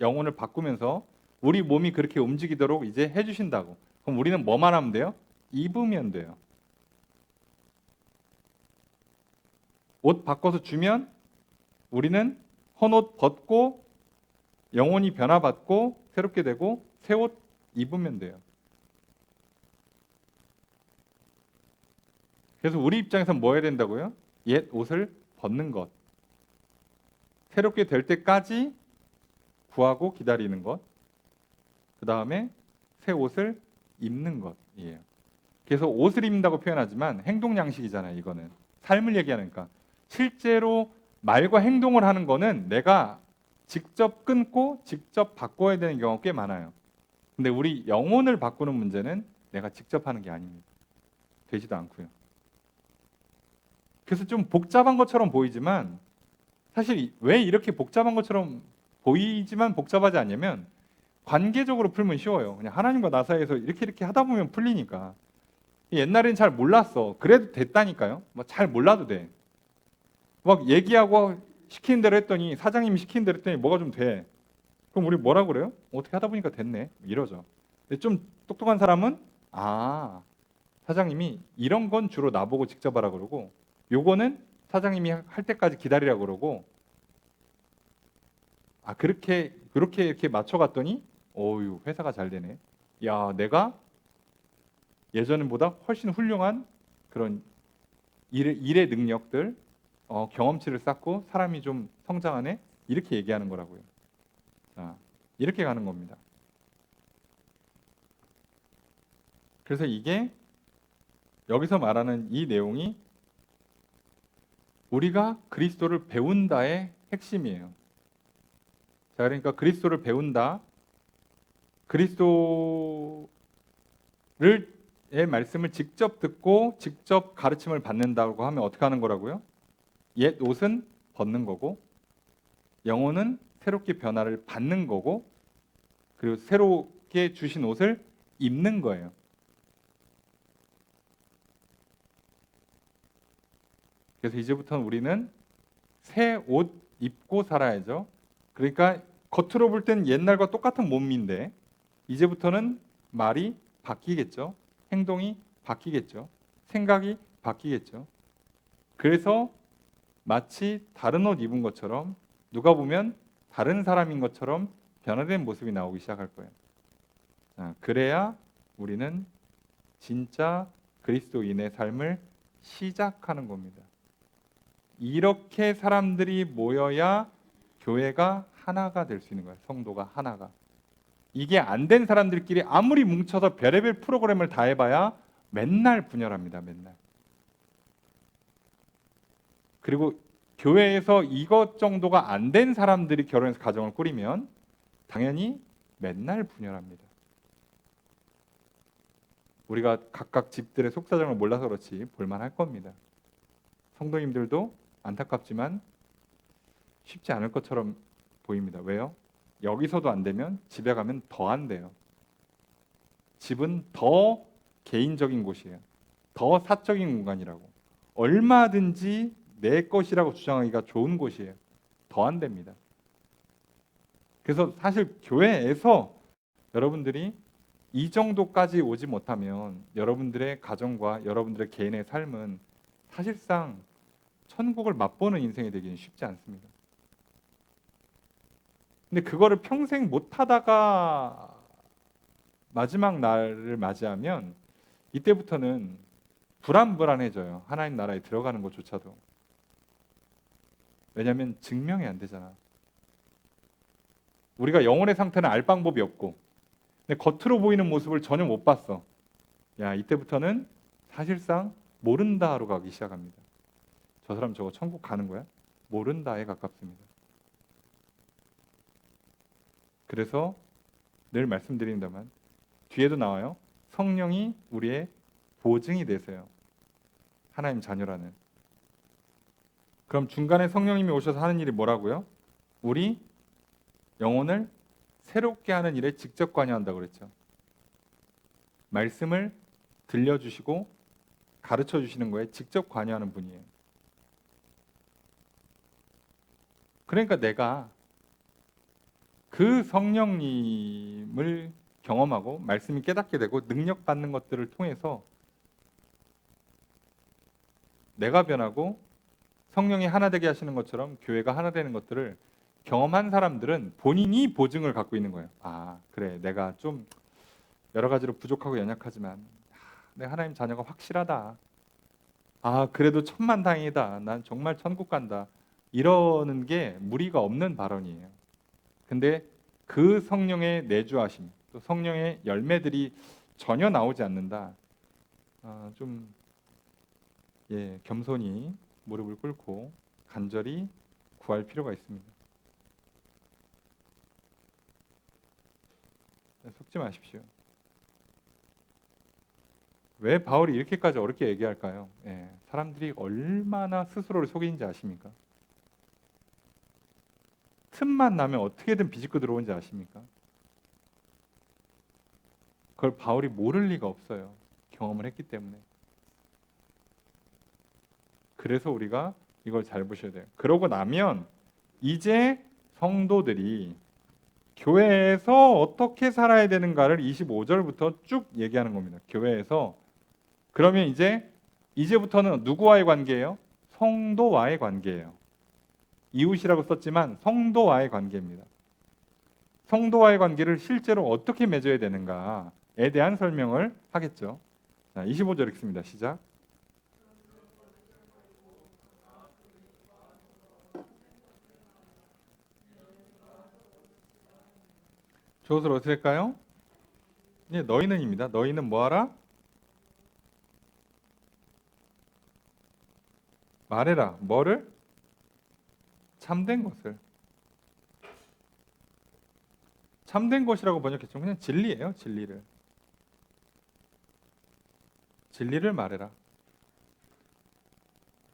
영혼을 바꾸면서 우리 몸이 그렇게 움직이도록 이제 해주신다고. 그럼 우리는 뭐만 하면 돼요? 입으면 돼요. 옷 바꿔서 주면 우리는 헌옷 벗고 영혼이 변화받고 새롭게 되고 새 옷 입으면 돼요. 그래서 우리 입장에서는 뭐 해야 된다고요? 옛 옷을 벗는 것. 새롭게 될 때까지 구하고 기다리는 것. 그 다음에 새 옷을 입는 것이에요. 그래서 옷을 입는다고 표현하지만 행동 양식이잖아요. 이거는 삶을 얘기하니까 실제로 말과 행동을 하는 거는 내가 직접 끊고 직접 바꿔야 되는 경우가 꽤 많아요. 근데 우리 영혼을 바꾸는 문제는 내가 직접 하는 게 아닙니다. 되지도 않고요. 그래서 좀 복잡한 것처럼 보이지만 사실 왜 이렇게 복잡한 것처럼 보이지만 복잡하지 않냐면 관계적으로 풀면 쉬워요. 그냥 하나님과 나 사이에서 이렇게 하다 보면 풀리니까. 옛날에는 잘 몰랐어. 그래도 됐다니까요. 잘 몰라도 돼. 막 얘기하고 시키는 대로 했더니 사장님이 시키는 대로 했더니 뭐가 좀 돼. 그럼 우리 뭐라 그래요? 어떻게 하다 보니까 됐네. 이러죠. 근데 좀 똑똑한 사람은 사장님이 이런 건 주로 나보고 직접 하라 그러고 요거는 사장님이 할 때까지 기다리라 그러고 그렇게 이렇게 맞춰갔더니 어유 회사가 잘 되네. 야, 내가 예전보다 훨씬 훌륭한 그런 일의 능력들 경험치를 쌓고 사람이 좀 성장하네. 이렇게 얘기하는 거라고요. 이렇게 가는 겁니다. 그래서 이게 여기서 말하는 이 내용이 우리가 그리스도를 배운다의 핵심이에요. 자, 그러니까 그리스도를 배운다. 그리스도의 말씀을 직접 듣고 직접 가르침을 받는다고 하면 어떻게 하는 거라고요? 옛 옷은 벗는 거고 영혼은 새롭게 변화를 받는 거고 그리고 새롭게 주신 옷을 입는 거예요. 그래서 이제부터는 우리는 새 옷 입고 살아야죠. 그러니까 겉으로 볼 땐 옛날과 똑같은 몸인데 이제부터는 말이 바뀌겠죠. 행동이 바뀌겠죠. 생각이 바뀌겠죠. 그래서 마치 다른 옷 입은 것처럼 누가 보면 다른 사람인 것처럼 변화된 모습이 나오기 시작할 거예요. 그래야 우리는 진짜 그리스도인의 삶을 시작하는 겁니다. 이렇게 사람들이 모여야 교회가 하나가 될 수 있는 거예요. 성도가 하나가. 이게 안 된 사람들끼리 아무리 뭉쳐서 별의별 프로그램을 다 해봐야 맨날 분열합니다. 맨날. 그리고 교회에서 이것 정도가 안 된 사람들이 결혼해서 가정을 꾸리면 당연히 맨날 분열합니다. 우리가 각각 집들의 속사정을 몰라서 그렇지 볼만할 겁니다. 성도님들도 안타깝지만 쉽지 않을 것처럼 보입니다. 왜요? 여기서도 안 되면 집에 가면 더 안 돼요. 집은 더 개인적인 곳이에요. 더 사적인 공간이라고. 얼마든지 내 것이라고 주장하기가 좋은 곳이에요. 더 안 됩니다. 그래서 사실 교회에서 여러분들이 이 정도까지 오지 못하면 여러분들의 가정과 여러분들의 개인의 삶은 사실상 천국을 맛보는 인생이 되기는 쉽지 않습니다. 근데 그거를 평생 못하다가 마지막 날을 맞이하면 이때부터는 불안해져요. 하나님 나라에 들어가는 것조차도. 왜냐하면 증명이 안 되잖아. 우리가 영혼의 상태는 알 방법이 없고 근데 겉으로 보이는 모습을 전혀 못 봤어. 야, 이때부터는 사실상 모른다로 가기 시작합니다. 저 사람 저거 천국 가는 거야? 모른다에 가깝습니다. 그래서 늘 말씀드린다만 뒤에도 나와요. 성령이 우리의 보증이 되세요. 하나님 자녀라는. 그럼 중간에 성령님이 오셔서 하는 일이 뭐라고요? 우리 영혼을 새롭게 하는 일에 직접 관여한다고 그랬죠. 말씀을 들려주시고 가르쳐 주시는 거에 직접 관여하는 분이에요. 그러니까 내가 그 성령님을 경험하고 말씀이 깨닫게 되고 능력받는 것들을 통해서 내가 변하고 성령이 하나 되게 하시는 것처럼 교회가 하나 되는 것들을 경험한 사람들은 본인이 보증을 갖고 있는 거예요. 아, 그래, 내가 좀 여러 가지로 부족하고 연약하지만 내 하나님 자녀가 확실하다. 아, 그래도 천만다행이다. 난 정말 천국 간다. 이러는 게 무리가 없는 발언이에요. 근데 그 성령의 내주하심, 또 성령의 열매들이 전혀 나오지 않는다. 좀 겸손히 무릎을 꿇고 간절히 구할 필요가 있습니다. 속지 마십시오. 왜 바울이 이렇게까지 어렵게 얘기할까요? 사람들이 얼마나 스스로를 속이는지 아십니까? 틈만 나면 어떻게든 비집고 들어오는지 아십니까? 그걸 바울이 모를 리가 없어요. 경험을 했기 때문에. 그래서 우리가 이걸 잘 보셔야 돼요. 그러고 나면 이제 성도들이 교회에서 어떻게 살아야 되는가를 25절부터 쭉 얘기하는 겁니다. 교회에서. 그러면 이제부터는 누구와의 관계예요? 성도와의 관계예요. 이웃이라고 썼지만 성도와의 관계입니다. 성도와의 관계를 실제로 어떻게 맺어야 되는가에 대한 설명을 하겠죠. 자, 25절 읽습니다. 시작. 주어를 어떻게 할까요? 너희는입니다. 너희는 뭐하라? 말해라. 뭐를? 참된 것을. 참된 것이라고 번역했죠. 그냥 진리예요. 진리를. 진리를 말해라.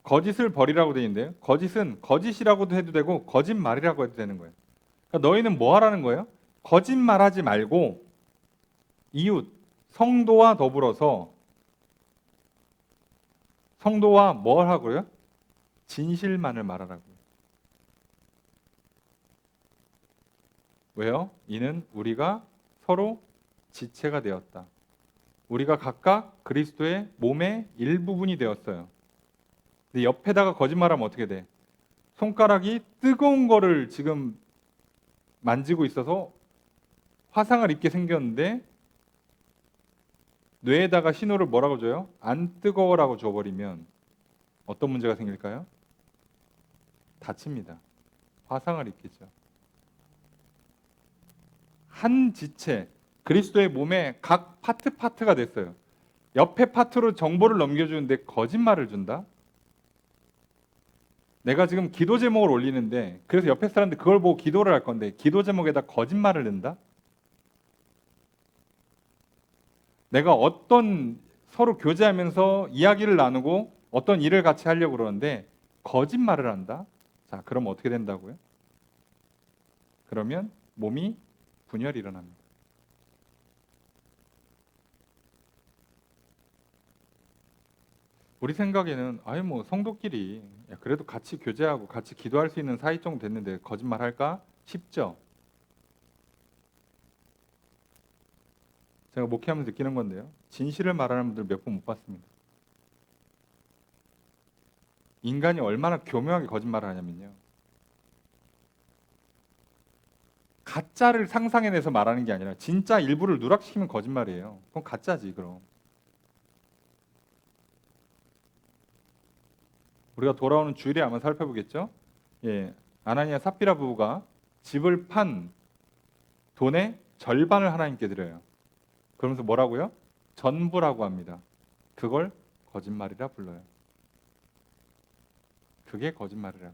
거짓을 버리라고 되어 있는데요. 거짓은 거짓이라고도 해도 되고 거짓말이라고 해도 되는 거예요. 그러니까 너희는 뭐 하라는 거예요? 거짓말하지 말고 이웃, 성도와 더불어서 성도와 뭘 하고요? 진실만을 말하라고요. 왜요? 이는 우리가 서로 지체가 되었다. 우리가 각각 그리스도의 몸의 일부분이 되었어요. 근데 옆에다가 거짓말하면 어떻게 돼? 손가락이 뜨거운 거를 지금 만지고 있어서 화상을 입게 생겼는데 뇌에다가 신호를 뭐라고 줘요? 안 뜨거워라고 줘버리면 어떤 문제가 생길까요? 다칩니다. 화상을 입겠죠. 한 지체, 그리스도의 몸의 각 파트가 됐어요. 옆에 파트로 정보를 넘겨주는데 거짓말을 준다? 내가 지금 기도 제목을 올리는데 그래서 옆에 사람들 그걸 보고 기도를 할 건데 기도 제목에다 거짓말을 넣는다? 내가 어떤 서로 교제하면서 이야기를 나누고 어떤 일을 같이 하려고 그러는데 거짓말을 한다? 자, 그럼 어떻게 된다고요? 그러면 몸이 분열이 일어납니다. 우리 생각에는 아유 뭐 성도끼리 그래도 같이 교제하고 같이 기도할 수 있는 사이 정도 됐는데 거짓말 할까 싶죠. 제가 목회하면서 느끼는 건데요. 진실을 말하는 분들 몇 번 못 봤습니다. 인간이 얼마나 교묘하게 거짓말을 하냐면요. 가짜를 상상해내서 말하는 게 아니라 진짜 일부를 누락시키면 거짓말이에요. 그건 가짜지 그럼. 우리가 돌아오는 주일에 한번 살펴보겠죠. 예, 아나니아 삽비라 부부가 집을 판 돈의 절반을 하나님께 드려요. 그러면서 뭐라고요? 전부라고 합니다. 그걸 거짓말이라 불러요. 그게 거짓말이라.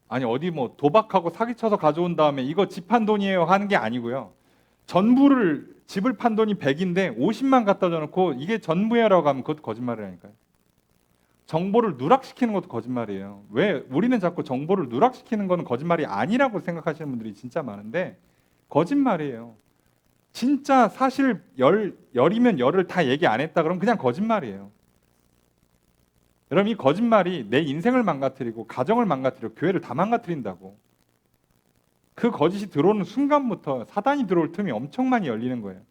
아니 어디 뭐 도박하고 사기쳐서 가져온 다음에 이거 집 판 돈이에요 하는 게 아니고요. 전부를 집을 판 돈이 100인데 50만 갖다 줘놓고 이게 전부야라고 하면 그것도 거짓말이라니까요. 정보를 누락시키는 것도 거짓말이에요. 왜 우리는 자꾸 정보를 누락시키는 거는 거짓말이 아니라고 생각하시는 분들이 진짜 많은데 거짓말이에요. 진짜 사실 열이면 열을 다 얘기 안 했다 그러면 그냥 거짓말이에요. 여러분 이 거짓말이 내 인생을 망가뜨리고 가정을 망가뜨리고 교회를 다 망가뜨린다고. 그 거짓이 들어오는 순간부터 사단이 들어올 틈이 엄청 많이 열리는 거예요.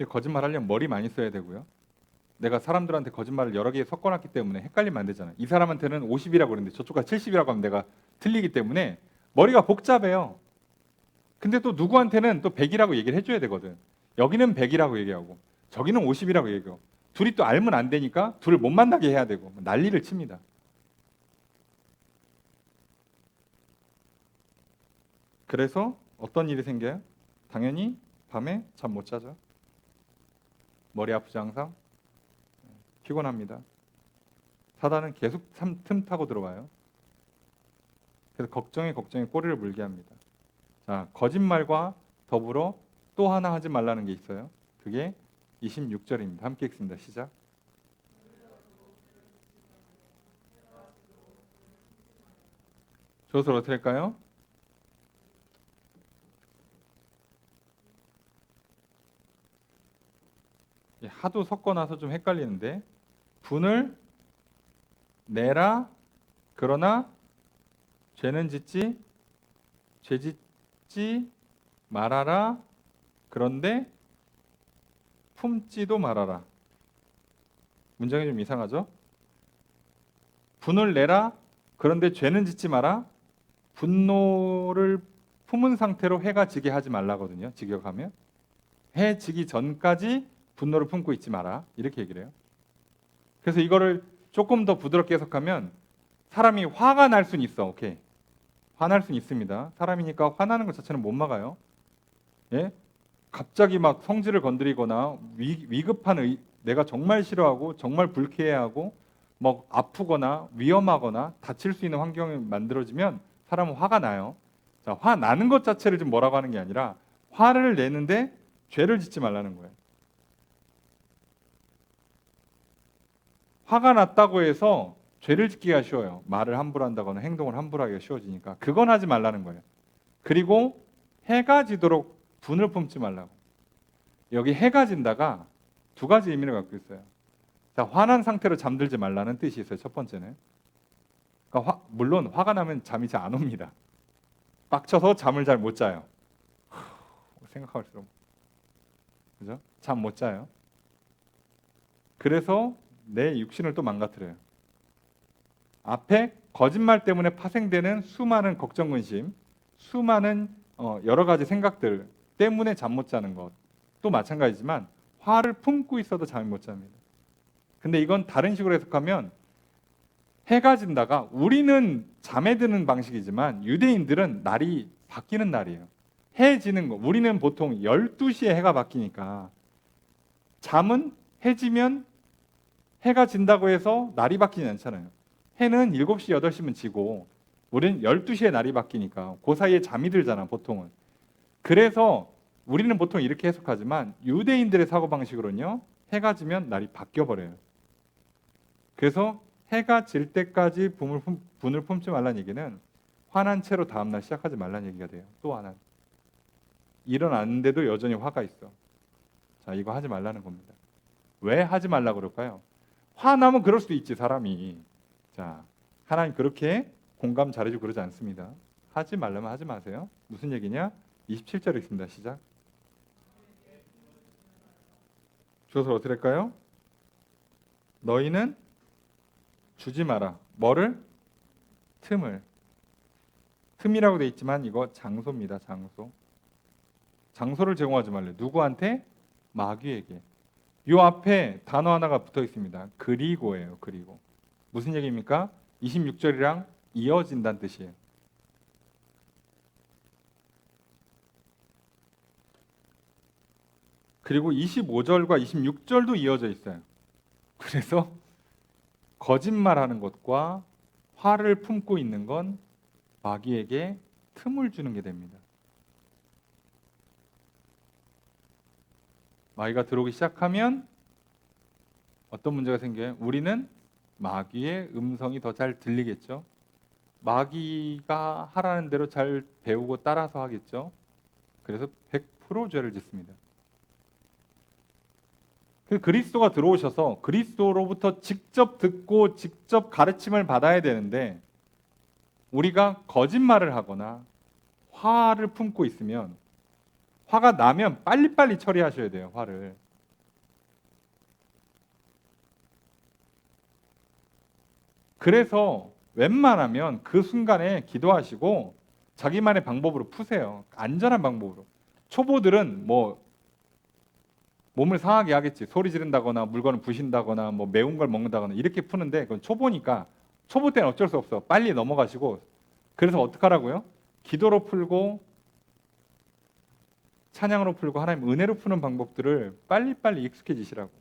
거짓말 하려면 머리 많이 써야 되고요. 내가 사람들한테 거짓말을 여러 개 섞어놨기 때문에 헷갈리면 안 되잖아요. 이 사람한테는 50이라고 그러는데 저쪽가 70이라고 하면 내가 틀리기 때문에 머리가 복잡해요. 근데 또 누구한테는 또 100이라고 얘기를 해줘야 되거든. 여기는 100이라고 얘기하고 저기는 50이라고 얘기하고 둘이 또 알면 안 되니까 둘을 못 만나게 해야 되고 난리를 칩니다. 그래서 어떤 일이 생겨요? 당연히 밤에 잠 못 자죠. 머리 아프죠 항상. 피곤합니다. 사단은 계속 틈 타고 들어와요. 그래서 걱정에 꼬리를 물게 합니다. 자, 거짓말과 더불어 또 하나 하지 말라는 게 있어요. 그게 26절입니다. 함께 읽습니다. 시작. 저것을 어떻게 할까요? 하도 섞어놔서 좀 헷갈리는데 분을 내라 그러나 죄는 죄 짓지 말아라 그런데 품지도 말아라. 문장이 좀 이상하죠? 분을 내라 그런데 죄는 짓지 마라. 분노를 품은 상태로 해가 지게 하지 말라거든요. 직역하면 해 지기 전까지 분노를 품고 있지 마라 이렇게 얘기를 해요. 그래서 이거를 조금 더 부드럽게 해석하면 사람이 화가 날 수는 있어. 오케이. 화날 수는 있습니다. 사람이니까 화나는 것 자체는 못 막아요. 예? 갑자기 막 성질을 건드리거나 위급한 내가 정말 싫어하고 정말 불쾌해하고 막 아프거나 위험하거나 다칠 수 있는 환경이 만들어지면 사람은 화가 나요. 자, 화 나는 것 자체를 좀 뭐라고 하는 게 아니라 화를 내는데 죄를 짓지 말라는 거예요. 화가 났다고 해서 죄를 짓기가 쉬워요. 말을 함부로 한다거나 행동을 함부로 하기가 쉬워지니까 그건 하지 말라는 거예요. 그리고 해가 지도록 분을 품지 말라고. 여기 해가 진다가 두 가지 의미를 갖고 있어요. 자, 화난 상태로 잠들지 말라는 뜻이 있어요. 첫 번째는. 그러니까 물론 화가 나면 잠이 잘 안 옵니다. 빡쳐서 잠을 잘 못 자요. 생각할수록. 그죠? 잠 못 자요. 그래서 내 육신을 또 망가뜨려요. 앞에 거짓말 때문에 파생되는 수많은 걱정, 근심, 수많은 여러 가지 생각들 때문에 잠 못 자는 것도 마찬가지지만 화를 품고 있어도 잠이 못 잡니다. 근데 이건 다른 식으로 해석하면 해가 진다가 우리는 잠에 드는 방식이지만 유대인들은 날이 바뀌는 날이에요. 해 지는 거. 우리는 보통 12시에 해가 바뀌니까 잠은 해 지면 해가 진다고 해서 날이 바뀌지 않잖아요. 해는 7시, 8시면 지고 우리는 12시에 날이 바뀌니까 그 사이에 잠이 들잖아, 보통은. 그래서 우리는 보통 이렇게 해석하지만 유대인들의 사고방식으로는요. 해가 지면 날이 바뀌어버려요. 그래서 해가 질 때까지 분을 품지 말라는 얘기는 화난 채로 다음날 시작하지 말라는 얘기가 돼요. 또 하나. 일어났는데도 여전히 화가 있어. 자, 이거 하지 말라는 겁니다. 왜 하지 말라고 그럴까요? 화나면 그럴 수도 있지, 사람이. 자, 하나님 그렇게 공감 잘해주고 그러지 않습니다. 하지 말라면 하지 마세요. 무슨 얘기냐? 27절에 있습니다. 시작. 주어서 어떻게 할까요? 너희는 주지 마라. 뭐를? 틈을. 틈이라고 돼 있지만 이거 장소입니다. 장소. 장소를 제공하지 말래. 누구한테? 마귀에게. 요 앞에 단어 하나가 붙어 있습니다. 그리고예요. 그리고. 무슨 얘기입니까? 26절이랑 이어진다는 뜻이에요. 그리고 25절과 26절도 이어져 있어요. 그래서 거짓말하는 것과 화를 품고 있는 건 마귀에게 틈을 주는 게 됩니다. 마귀가 들어오기 시작하면 어떤 문제가 생겨요? 우리는 마귀의 음성이 더 잘 들리겠죠. 마귀가 하라는 대로 잘 배우고 따라서 하겠죠. 그래서 100% 죄를 짓습니다. 그리스도가 들어오셔서 그리스도로부터 직접 듣고 직접 가르침을 받아야 되는데 우리가 거짓말을 하거나 화를 품고 있으면 화가 나면 빨리빨리 처리하셔야 돼요. 화를. 그래서 웬만하면 그 순간에 기도하시고 자기만의 방법으로 푸세요. 안전한 방법으로. 초보들은 뭐 몸을 상하게 하겠지. 소리 지른다거나 물건을 부신다거나 뭐 매운 걸 먹는다거나 이렇게 푸는데 그건 초보니까 초보 때는 어쩔 수 없어. 빨리 넘어가시고 그래서 어떡하라고요? 기도로 풀고 찬양으로 풀고 하나님 은혜로 푸는 방법들을 빨리빨리 익숙해지시라고.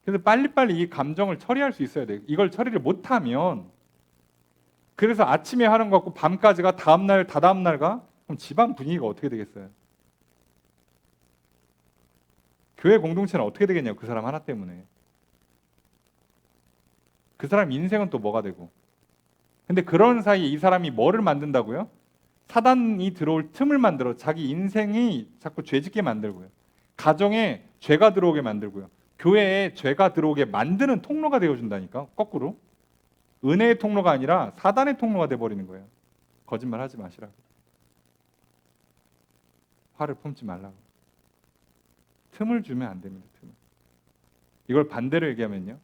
그래서 빨리빨리 이 감정을 처리할 수 있어야 돼요. 이걸 처리를 못하면 그래서 아침에 하는 것 같고 밤까지가 다음날 다다음날 가? 그럼 집안 분위기가 어떻게 되겠어요? 교회 공동체는 어떻게 되겠냐고. 그 사람 하나 때문에. 그 사람 인생은 또 뭐가 되고. 근데 그런 사이에 이 사람이 뭐를 만든다고요? 사단이 들어올 틈을 만들어 자기 인생이 자꾸 죄짓게 만들고요. 가정에 죄가 들어오게 만들고요. 교회에 죄가 들어오게 만드는 통로가 되어준다니까. 거꾸로. 은혜의 통로가 아니라 사단의 통로가 돼버리는 거예요. 거짓말 하지 마시라고. 화를 품지 말라고. 틈을 주면 안 됩니다. 틈을. 이걸 반대로 얘기하면요.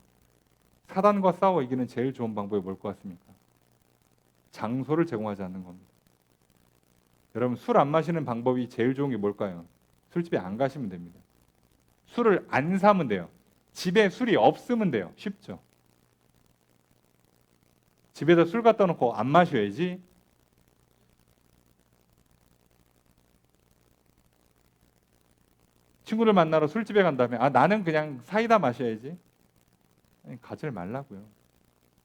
사단과 싸워 이기는 제일 좋은 방법이 뭘 것 같습니까? 장소를 제공하지 않는 겁니다. 여러분 술 안 마시는 방법이 제일 좋은 게 뭘까요? 술집에 안 가시면 됩니다. 술을 안 사면 돼요. 집에 술이 없으면 돼요. 쉽죠? 집에다 술 갖다 놓고 안 마셔야지. 친구를 만나러 술집에 간 다음에 나는 그냥 사이다 마셔야지. 아니, 가지 말라고요.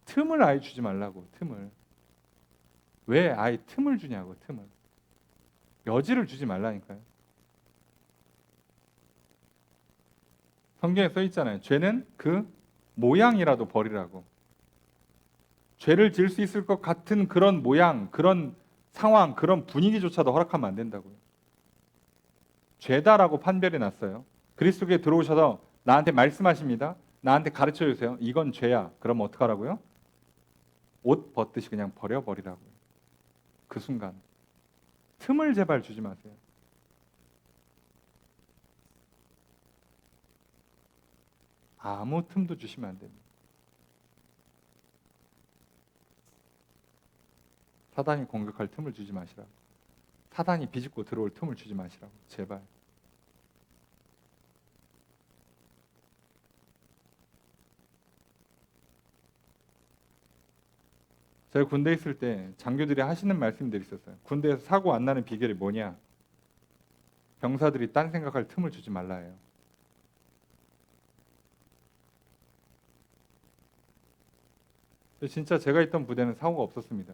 틈을 아예 주지 말라고. 틈을. 왜 아예 틈을 주냐고. 틈을. 여지를 주지 말라니까요. 성경에 써 있잖아요. 죄는 그 모양이라도 버리라고. 죄를 지을 수 있을 것 같은 그런 모양, 그런 상황, 그런 분위기조차도 허락하면 안 된다고요. 죄다라고 판별해 놨어요. 그리스도께 들어오셔서 나한테 말씀하십니다. 나한테 가르쳐 주세요. 이건 죄야. 그러면 어떡하라고요? 옷 벗듯이 그냥 버려버리라고요. 그 순간. 틈을 제발 주지 마세요. 아무 틈도 주시면 안 됩니다. 사단이 공격할 틈을 주지 마시라고. 사단이 비집고 들어올 틈을 주지 마시라고. 제발. 제가 군대에 있을 때 장교들이 하시는 말씀들이 있었어요. 군대에서 사고 안 나는 비결이 뭐냐? 병사들이 딴 생각할 틈을 주지 말라 해요. 진짜 제가 있던 부대는 사고가 없었습니다.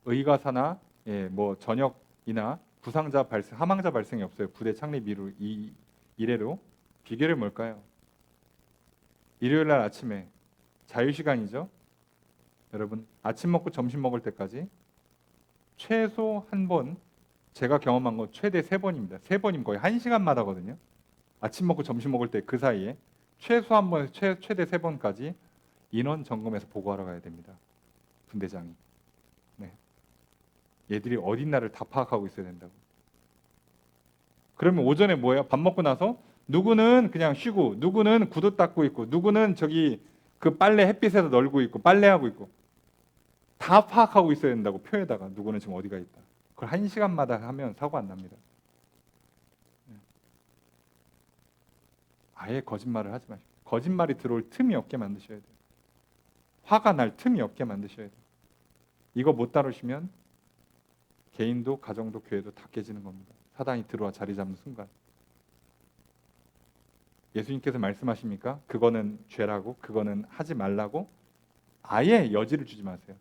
의가사나 뭐 전역이나 부상자 발생, 사망자 발생이 없어요. 부대 창립 이래로. 비결이 뭘까요? 일요일 날 아침에 자유시간이죠. 여러분 아침 먹고 점심 먹을 때까지 최소 한 번, 제가 경험한 건 최대 3번입니다. 3번이면 거의 1시간마다거든요. 아침 먹고 점심 먹을 때 그 사이에 최소 한 번, 최대 3번까지 인원 점검해서 보고하러 가야 됩니다. 분대장이. 네. 얘들이 어딘가를 다 파악하고 있어야 된다고. 그러면 오전에 뭐예요? 밥 먹고 나서 누구는 그냥 쉬고, 누구는 구두 닦고 있고, 누구는 저기 그 빨래 햇빛에서 널고 있고, 빨래하고 있고, 다 파악하고 있어야 된다고. 표에다가 누구는 지금 어디가 있다. 그걸 1시간마다 하면 사고 안 납니다. 아예 거짓말을 하지 마시고, 거짓말이 들어올 틈이 없게 만드셔야 돼요. 화가 날 틈이 없게 만드셔야 돼요. 이거 못 다루시면 개인도 가정도 교회도 다 깨지는 겁니다. 사단이 들어와 자리 잡는 순간. 예수님께서 말씀하십니까? 그거는 죄라고, 그거는 하지 말라고 아예 여지를 주지 마세요.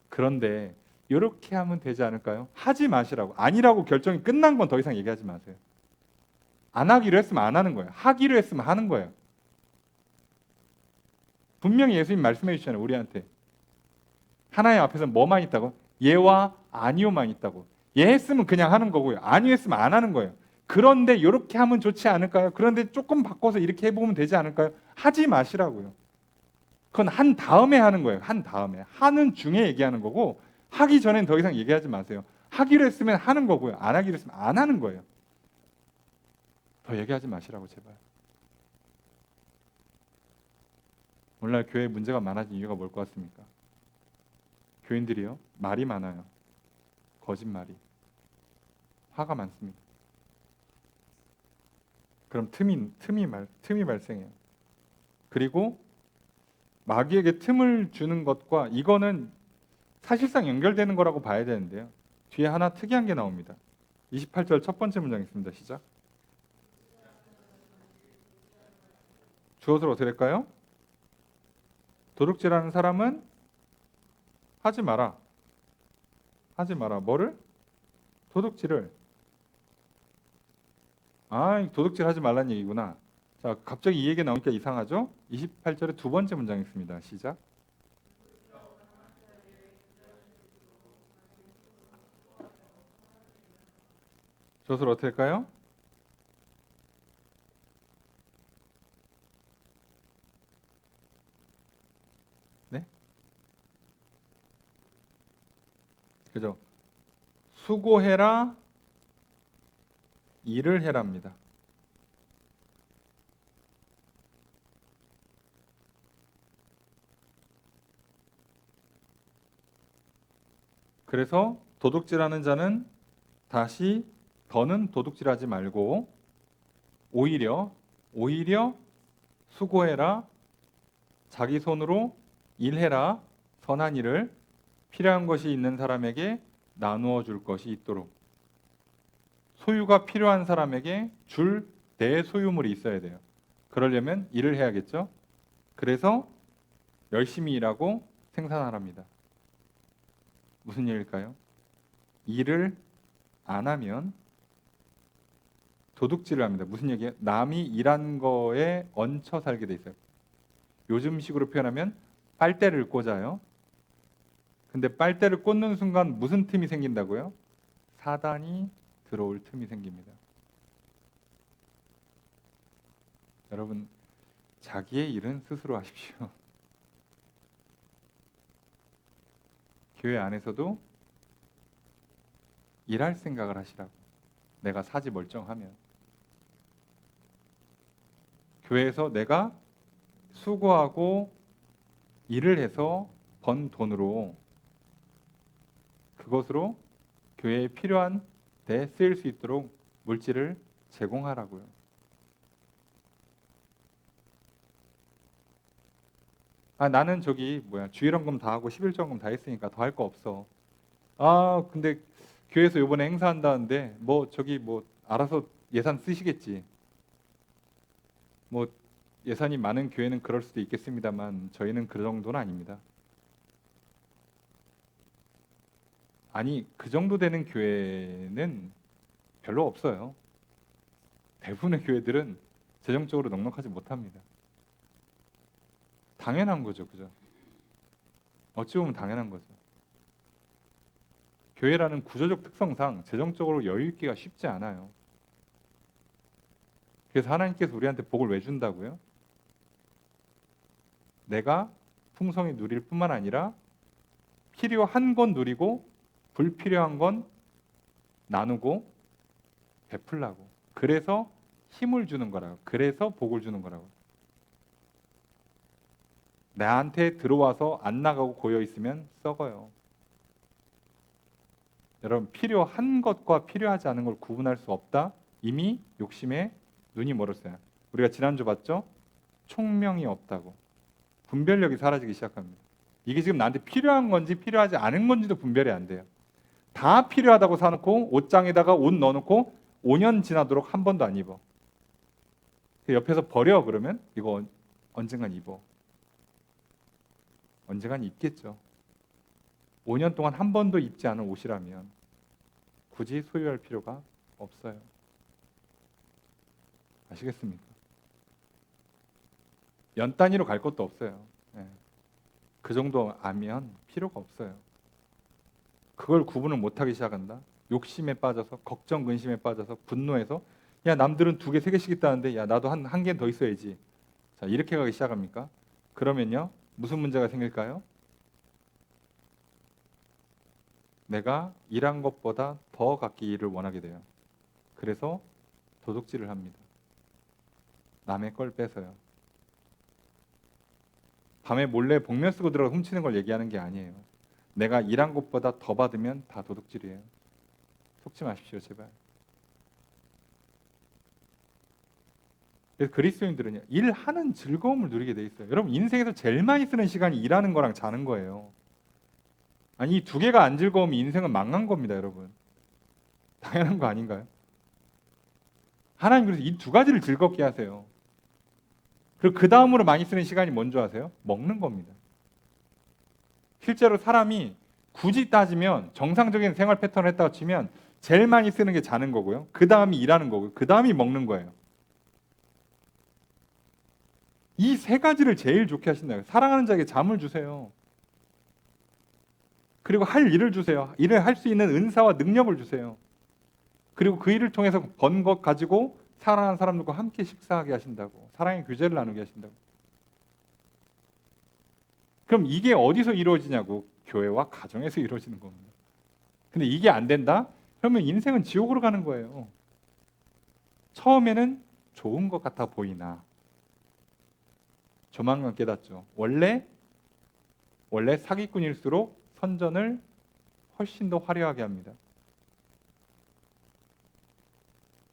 그런데 이렇게 하면 되지 않을까요? 하지 마시라고. 아니라고 결정이 끝난 건 더 이상 얘기하지 마세요. 안 하기로 했으면 안 하는 거예요. 하기로 했으면 하는 거예요. 분명히 예수님 말씀해 주시잖아요. 우리한테. 하나님 앞에서 뭐만 있다고? 예와 아니오만 있다고. 예 했으면 그냥 하는 거고요. 아니오 했으면 안 하는 거예요. 그런데 이렇게 하면 좋지 않을까요? 그런데 조금 바꿔서 이렇게 해보면 되지 않을까요? 하지 마시라고요. 그건 한 다음에 하는 거예요. 한 다음에. 하는 중에 얘기하는 거고 하기 전엔 더 이상 얘기하지 마세요. 하기로 했으면 하는 거고요. 안 하기로 했으면 안 하는 거예요. 더 얘기하지 마시라고 제발. 오늘날 교회에 문제가 많아진 이유가 뭘 것 같습니까? 교인들이요. 말이 많아요. 거짓말이. 화가 많습니다. 그럼 틈이 발생해요. 그리고 마귀에게 틈을 주는 것과 이거는 사실상 연결되는 거라고 봐야 되는데요. 뒤에 하나 특이한 게 나옵니다. 28절 첫 번째 문장 있습니다. 시작. 주어를 어떻게 될까요? 도둑질하는 사람은 하지 마라. 하지 마라. 뭐를? 도둑질을. 도둑질 하지 말란 얘기구나. 자, 갑자기 이 얘기 나오니까 이상하죠? 28절에 두 번째 문장 있습니다. 시작. 저것을 어떻게 할까요? 네? 그죠? 수고해라, 일을 해랍니다. 그래서 도둑질하는 자는 다시 더는 도둑질하지 말고 오히려 수고해라, 자기 손으로 일해라, 선한 일을 필요한 것이 있는 사람에게 나누어 줄 것이 있도록. 소유가 필요한 사람에게 줄 내 소유물이 있어야 돼요. 그러려면 일을 해야겠죠. 그래서 열심히 일하고 생산하랍니다. 무슨 일일까요? 일을 안 하면 도둑질을 합니다. 무슨 얘기예요? 남이 일한 거에 얹혀 살게 돼 있어요. 요즘 식으로 표현하면 빨대를 꽂아요. 근데 빨대를 꽂는 순간 무슨 틈이 생긴다고요? 사단이 들어올 틈이 생깁니다. 여러분, 자기의 일은 스스로 하십시오. 교회 안에서도 일할 생각을 하시라고. 내가 사지 멀쩡하면. 교회에서 내가 수고하고 일을 해서 번 돈으로 그것으로 교회에 필요한 데 쓰일 수 있도록 물질을 제공하라고요. 나는 주일원금 다 하고 11조원금 다 했으니까 더 할 거 없어. 근데 교회에서 이번에 행사한다는데 알아서 예산 쓰시겠지. 예산이 많은 교회는 그럴 수도 있겠습니다만 저희는 그 정도는 아닙니다. 아니, 그 정도 되는 교회는 별로 없어요. 대부분의 교회들은 재정적으로 넉넉하지 못합니다. 당연한 거죠, 그죠? 어찌 보면 당연한 거죠. 교회라는 구조적 특성상 재정적으로 여유 있기가 쉽지 않아요. 그래서 하나님께서 우리한테 복을 왜 준다고요? 내가 풍성히 누릴 뿐만 아니라 필요한 건 누리고 불필요한 건 나누고 베풀라고. 그래서 힘을 주는 거라고. 그래서 복을 주는 거라고. 나한테 들어와서 안 나가고 고여 있으면 썩어요. 여러분, 필요한 것과 필요하지 않은 걸 구분할 수 없다. 이미 욕심에 눈이 멀었어요. 우리가 지난주 봤죠? 총명이 없다고. 분별력이 사라지기 시작합니다. 이게 지금 나한테 필요한 건지 필요하지 않은 건지도 분별이 안 돼요. 다 필요하다고 사놓고 옷장에다가 옷 넣어놓고 5년 지나도록 한 번도 안 입어. 옆에서 버려 그러면 이거 언젠간 입어. 언젠간 입겠죠. 5년 동안 한 번도 입지 않은 옷이라면 굳이 소유할 필요가 없어요. 아시겠습니까? 연 단위로 갈 것도 없어요. 그 정도 아면 필요가 없어요. 그걸 구분을 못하기 시작한다. 욕심에 빠져서, 걱정, 근심에 빠져서, 분노해서 야, 남들은 2개, 3개씩 있다는데 야, 나도 한 개 더 있어야지. 자, 이렇게 가기 시작합니까? 그러면요, 무슨 문제가 생길까요? 내가 일한 것보다 더 갖기 일을 원하게 돼요. 그래서 도둑질을 합니다. 남의 걸 뺏어요. 밤에 몰래 복면 쓰고 들어가 훔치는 걸 얘기하는 게 아니에요. 내가 일한 것보다 더 받으면 다 도둑질이에요. 속지 마십시오, 제발. 그래서 그리스도인들은요, 일하는 즐거움을 누리게 돼 있어요. 여러분, 인생에서 제일 많이 쓰는 시간이 일하는 거랑 자는 거예요. 아니, 이 2개가 안 즐거우면 인생은 망한 겁니다, 여러분. 당연한 거 아닌가요? 하나님 그래서 이 2가지를 즐겁게 하세요. 그리고 그 다음으로 많이 쓰는 시간이 뭔지 아세요? 먹는 겁니다. 실제로 사람이 굳이 따지면 정상적인 생활 패턴을 했다고 치면 제일 많이 쓰는 게 자는 거고요. 그 다음이 일하는 거고요. 그 다음이 먹는 거예요. 이 3가지를 제일 좋게 하신다고요. 사랑하는 자에게 잠을 주세요. 그리고 할 일을 주세요. 일을 할 수 있는 은사와 능력을 주세요. 그리고 그 일을 통해서 번 것 가지고 사랑하는 사람들과 함께 식사하게 하신다고. 사랑의 교제를 나누게 하신다고. 그럼 이게 어디서 이루어지냐고? 교회와 가정에서 이루어지는 겁니다. 근데 이게 안 된다? 그러면 인생은 지옥으로 가는 거예요. 처음에는 좋은 것 같아 보이나 조만간 깨닫죠. 원래 사기꾼일수록 선전을 훨씬 더 화려하게 합니다.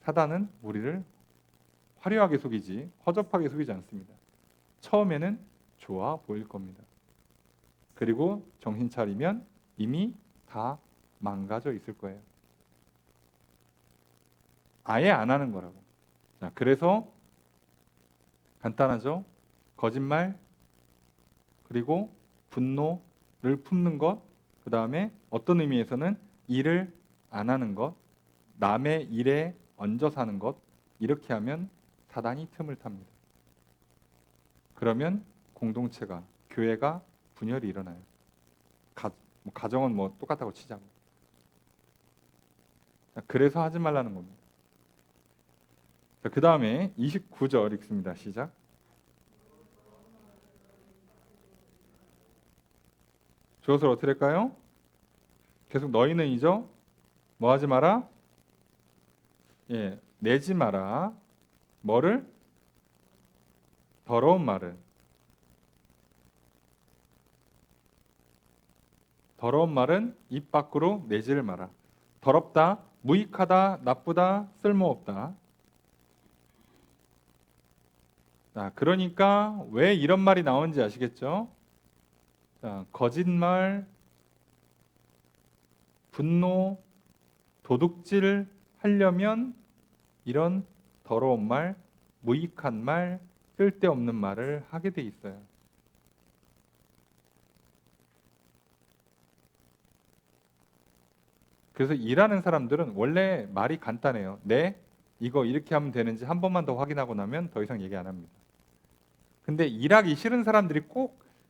사단은 우리를 화려하게 속이지 허접하게 속이지 않습니다. 처음에는 좋아 보일 겁니다. 그리고 정신 차리면 이미 다 망가져 있을 거예요. 아예 안 하는 거라고. 자, 그래서 간단하죠. 거짓말, 그리고 분노를 품는 것, 그 다음에 어떤 의미에서는 일을 안 하는 것, 남의 일에 얹어 사는 것, 이렇게 하면 사단이 틈을 탑니다. 그러면 공동체가, 교회가 분열이 일어나요. 가정은 뭐 똑같다고 치자고. 그래서 하지 말라는 겁니다. 그 다음에 29절 읽습니다. 시작. 주어를 어떻게 할까요? 계속 너희는이죠. 뭐 하지 마라? 예, 내지 마라. 뭐를? 더러운 말을. 더러운 말은 입 밖으로 내지를 마라. 더럽다, 무익하다, 나쁘다, 쓸모없다. 자, 그러니까 왜 이런 말이 나오는지 아시겠죠? 자, 거짓말, 분노, 도둑질 하려면 이런 더러운 말, 무익한 말, 쓸데없는 말을 하게 돼 있어요. 그래서 일하는 사람들은 원래 말이 간단해요. 네, 이거 이렇게 하면 되는지 한 번만 더 확인하고 나면 더 이상 얘기 안 합니다. 근데 일하기 싫은 사람들이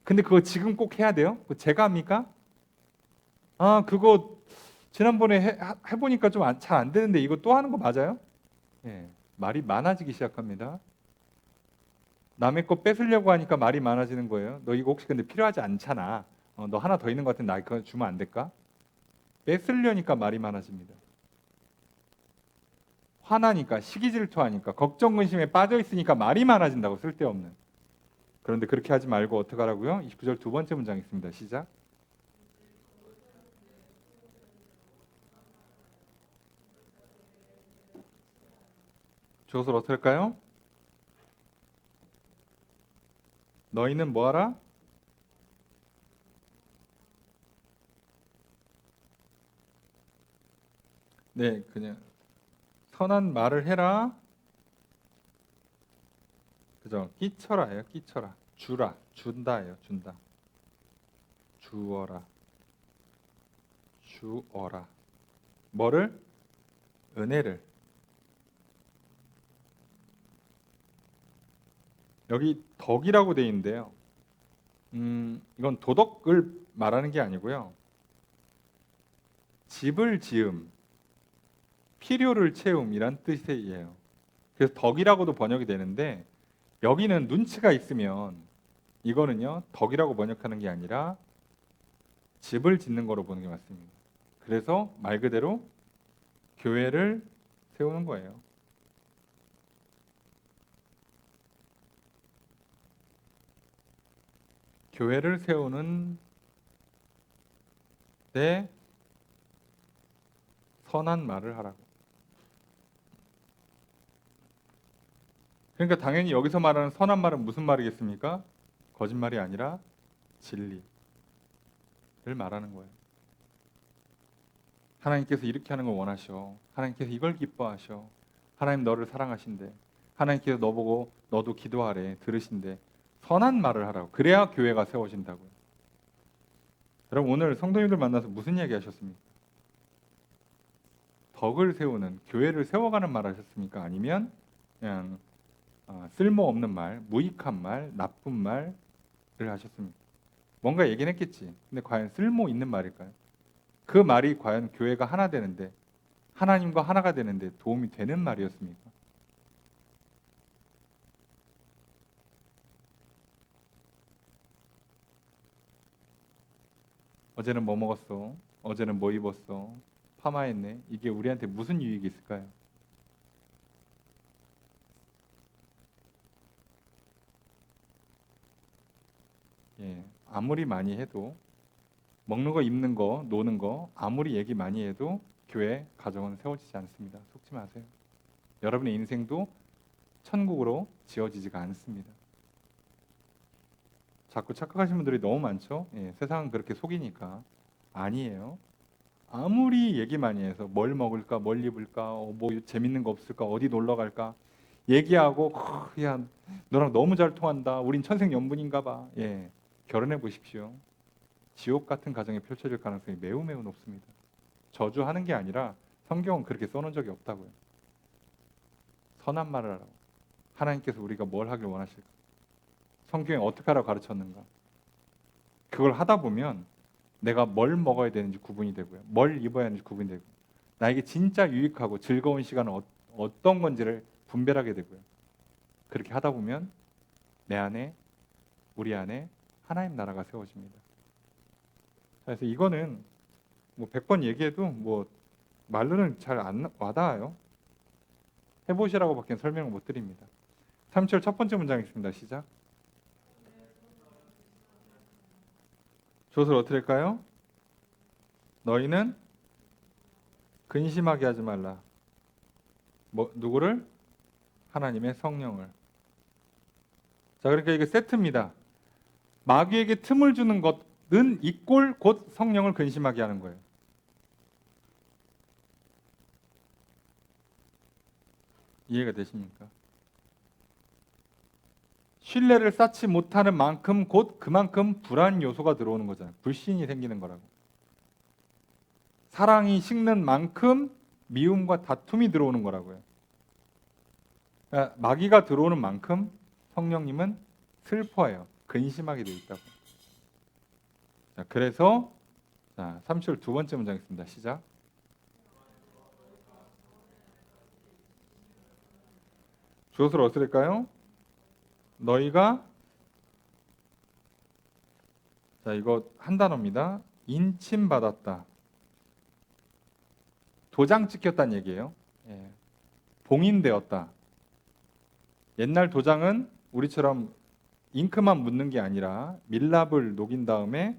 근데 그거 지금 꼭 해야 돼요? 그거 제가 합니까? 아, 그거 지난번에 해보니까 좀 잘 안 되는데 이거 또 하는 거 맞아요? 예, 말이 많아지기 시작합니다. 남의 거 뺏으려고 하니까 말이 많아지는 거예요. 너 이거 혹시 근데 필요하지 않잖아. 너 하나 더 있는 것 같은데 나 그거 주면 안 될까? 뺏으려니까 말이 많아집니다. 화나니까, 시기 질투하니까, 걱정 근심에 빠져 있으니까 말이 많아진다고, 쓸데없는. 그런데 그렇게 하지 말고 어떻게 하라고요? 29절 두 번째 문장 있습니다. 시작. 주어를 어떻게 할까요? 너희는 뭐하라? 네, 그냥 선한 말을 해라. 그죠? 끼쳐라예요. 끼쳐라. 주라. 준다예요. 준다. 주어라. 주어라. 뭐를? 은혜를. 여기 덕이라고 돼 있는데요. 이건 도덕을 말하는 게 아니고요. 집을 지음, 필요를 채움이란 뜻이에요. 그래서 덕이라고도 번역이 되는데 여기는 눈치가 있으면 이거는요 덕이라고 번역하는 게 아니라 집을 짓는 거로 보는 게 맞습니다. 그래서 말 그대로 교회를 세우는 거예요. 교회를 세우는 데 선한 말을 하라고. 그러니까 당연히 여기서 말하는 선한 말은 무슨 말이겠습니까? 거짓말이 아니라 진리를 말하는 거예요. 하나님께서 이렇게 하는 걸 원하셔. 하나님께서 이걸 기뻐하셔. 하나님 너를 사랑하신대. 하나님께서 너보고 너도 기도하래. 들으신대. 선한 말을 하라고. 그래야 교회가 세워진다고요. 여러분 오늘 성도님들 만나서 무슨 이야기 하셨습니까? 덕을 세우는, 교회를 세워가는 말 하셨습니까? 아니면 그냥 쓸모없는 말, 무익한 말, 나쁜 말을 하셨습니까? 뭔가 얘기는 했겠지. 근데 과연 쓸모 있는 말일까요? 그 말이 과연 교회가 하나 되는데, 하나님과 하나가 되는데 도움이 되는 말이었습니까? 어제는 뭐 먹었어? 어제는 뭐 입었어? 파마했네. 이게 우리한테 무슨 유익이 있을까요? 예, 아무리 많이 해도 먹는 거, 입는 거, 노는 거 아무리 얘기 많이 해도 교회, 가정은 세워지지 않습니다. 속지 마세요. 여러분의 인생도 천국으로 지어지지가 않습니다. 자꾸 착각하시는 분들이 너무 많죠. 예, 세상은 그렇게 속이니까. 아니에요. 아무리 얘기 많이 해서 뭘 먹을까, 뭘 입을까, 뭐 재밌는 거 없을까, 어디 놀러 갈까 얘기하고 야 너랑 너무 잘 통한다. 우린 천생연분인가 봐. 예, 결혼해 보십시오. 지옥 같은 가정이 펼쳐질 가능성이 매우 매우 높습니다. 저주하는 게 아니라 성경은 그렇게 써놓은 적이 없다고요. 선한 말을 하라고. 하나님께서 우리가 뭘 하길 원하실까? 성경에 어떻게 하라고 가르쳤는가? 그걸 하다 보면 내가 뭘 먹어야 되는지 구분이 되고요. 뭘 입어야 하는지 구분이 되고 나에게 진짜 유익하고 즐거운 시간은 어떤 건지를 분별하게 되고요. 그렇게 하다 보면 내 안에 우리 안에 하나님 나라가 세워집니다. 그래서 이거는 뭐 100번 얘기해도 뭐 말로는 잘 안 와닿아요. 해보시라고 밖에 설명을 못 드립니다. 3절 첫 번째 문장 있습니다. 시작. 조서를 어떻게 할까요? 너희는 근심하게 하지 말라. 누구를? 하나님의 성령을. 자, 그러니까 이게 세트입니다. 마귀에게 틈을 주는 것은 이꼴 곧 성령을 근심하게 하는 거예요. 이해가 되십니까? 신뢰를 쌓지 못하는 만큼 곧 그만큼 불안 요소가 들어오는 거잖아요. 불신이 생기는 거라고. 사랑이 식는 만큼 미움과 다툼이 들어오는 거라고요. 그러니까 마귀가 들어오는 만큼 성령님은 슬퍼해요. 근심하게 돼 있다고. 자, 그래서 3절 두 번째 문장 있습니다. 시작. 주어를 어떻게 될까요? 너희가 이거 한 단어입니다. 인침받았다. 도장 찍혔다는 얘기예요. 봉인되었다. 옛날 도장은 우리처럼 잉크만 묻는 게 아니라 밀랍을 녹인 다음에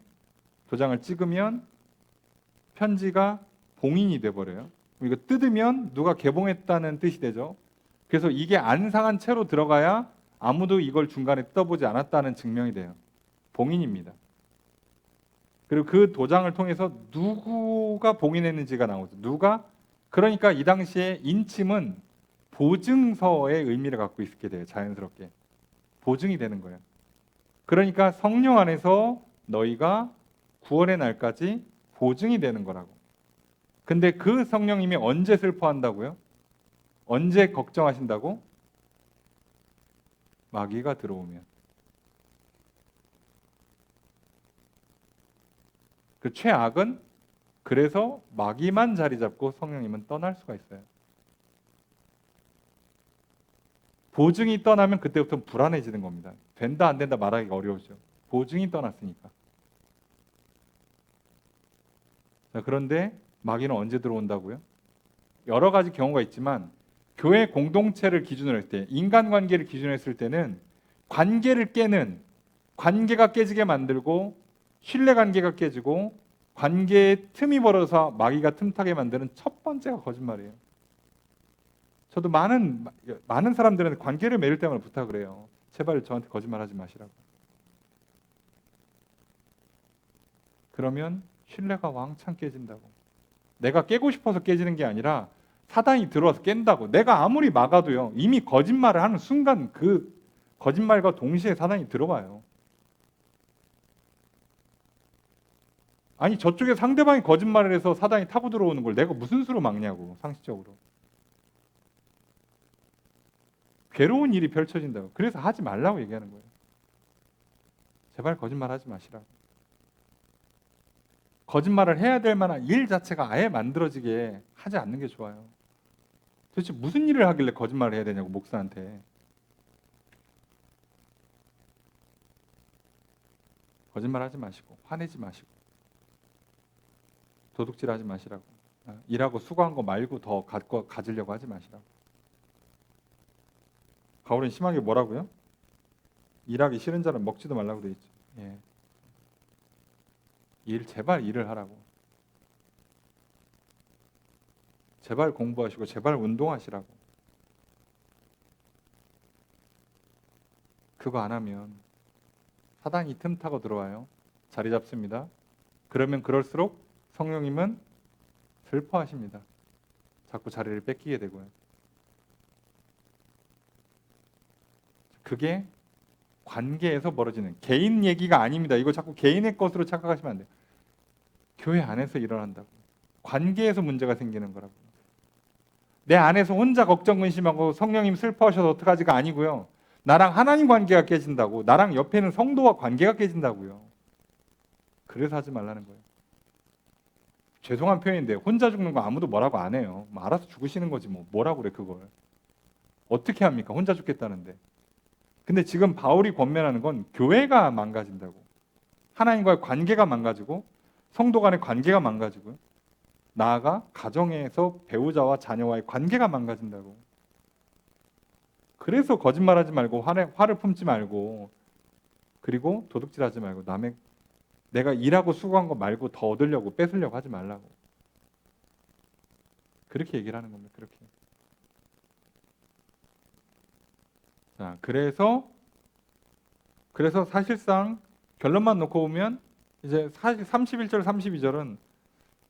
도장을 찍으면 편지가 봉인이 돼버려요. 이거 뜯으면 누가 개봉했다는 뜻이 되죠. 그래서 이게 안 상한 채로 들어가야 아무도 이걸 중간에 뜯어보지 않았다는 증명이 돼요. 봉인입니다. 그리고 그 도장을 통해서 누구가 봉인했는지가 나오죠. 그러니까 이 당시에 인침은 보증서의 의미를 갖고 있게 돼요. 자연스럽게. 보증이 되는 거예요. 그러니까 성령 안에서 너희가 구원의 날까지 보증이 되는 거라고. 근데 그 성령님이 언제 슬퍼한다고요? 언제 걱정하신다고? 마귀가 들어오면. 그 최악은 그래서 마귀만 자리 잡고 성령님은 떠날 수가 있어요. 보증이 떠나면 그때부터 불안해지는 겁니다. 된다 안 된다 말하기가 어려우죠. 보증이 떠났으니까. 자, 그런데 마귀는 언제 들어온다고요? 여러 가지 경우가 있지만 교회 공동체를 기준으로 할 때, 인간관계를 기준으로 했을 때는 관계를 깨는, 관계가 깨지게 만들고 신뢰관계가 깨지고 관계에 틈이 벌어서 마귀가 틈타게 만드는 첫 번째가 거짓말이에요. 저도 많은 사람들한테 관계를 맺을 때마다 부탁을 해요. 제발 저한테 거짓말하지 마시라고. 그러면 신뢰가 왕창 깨진다고. 내가 깨고 싶어서 깨지는 게 아니라 사단이 들어와서 깬다고. 내가 아무리 막아도요. 이미 거짓말을 하는 순간 그 거짓말과 동시에 사단이 들어와요. 아니 저쪽에 상대방이 거짓말을 해서 사단이 타고 들어오는 걸 내가 무슨 수로 막냐고. 상식적으로. 괴로운 일이 펼쳐진다고. 그래서 하지 말라고 얘기하는 거예요. 제발 거짓말하지 마시라고. 거짓말을 해야 될 만한 일 자체가 아예 만들어지게 하지 않는 게 좋아요. 도대체 무슨 일을 하길래 거짓말을 해야 되냐고 목사한테. 거짓말하지 마시고 화내지 마시고 도둑질하지 마시라고. 일하고 수고한 거 말고 더 가지려고 하지 마시라고. 가오는 심하게 뭐라고요? 일하기 싫은 자는 먹지도 말라고 돼 있죠. 제발 일을 하라고. 제발 공부하시고 제발 운동하시라고. 그거 안 하면 사단이 틈타고 들어와요. 자리 잡습니다. 그러면 그럴수록 성령님은 슬퍼하십니다. 자꾸 자리를 뺏기게 되고요. 그게 관계에서 벌어지는, 개인 얘기가 아닙니다. 이거 자꾸 개인의 것으로 착각하시면 안 돼요. 교회 안에서 일어난다고. 관계에서 문제가 생기는 거라고. 내 안에서 혼자 걱정 근심하고 성령님 슬퍼하셔서 어떡하지가 아니고요. 나랑 하나님 관계가 깨진다고. 나랑 옆에 있는 성도와 관계가 깨진다고요. 그래서 하지 말라는 거예요. 죄송한 표현인데 혼자 죽는 거 아무도 뭐라고 안 해요. 뭐 알아서 죽으시는 거지 뭐 뭐라고 그래 그걸. 어떻게 합니까? 혼자 죽겠다는데. 근데 지금 바울이 권면하는 건 교회가 망가진다고. 하나님과의 관계가 망가지고 성도 간의 관계가 망가지고요. 나아가 가정에서 배우자와 자녀와의 관계가 망가진다고. 그래서 거짓말하지 말고 화를 품지 말고 그리고 도둑질하지 말고 남의 내가 일하고 수고한 거 말고 더 얻으려고 뺏으려고 하지 말라고. 그렇게 얘기를 하는 겁니다. 그렇게. 자, 그래서 사실상 결론만 놓고 보면 이제 사실 31절 32절은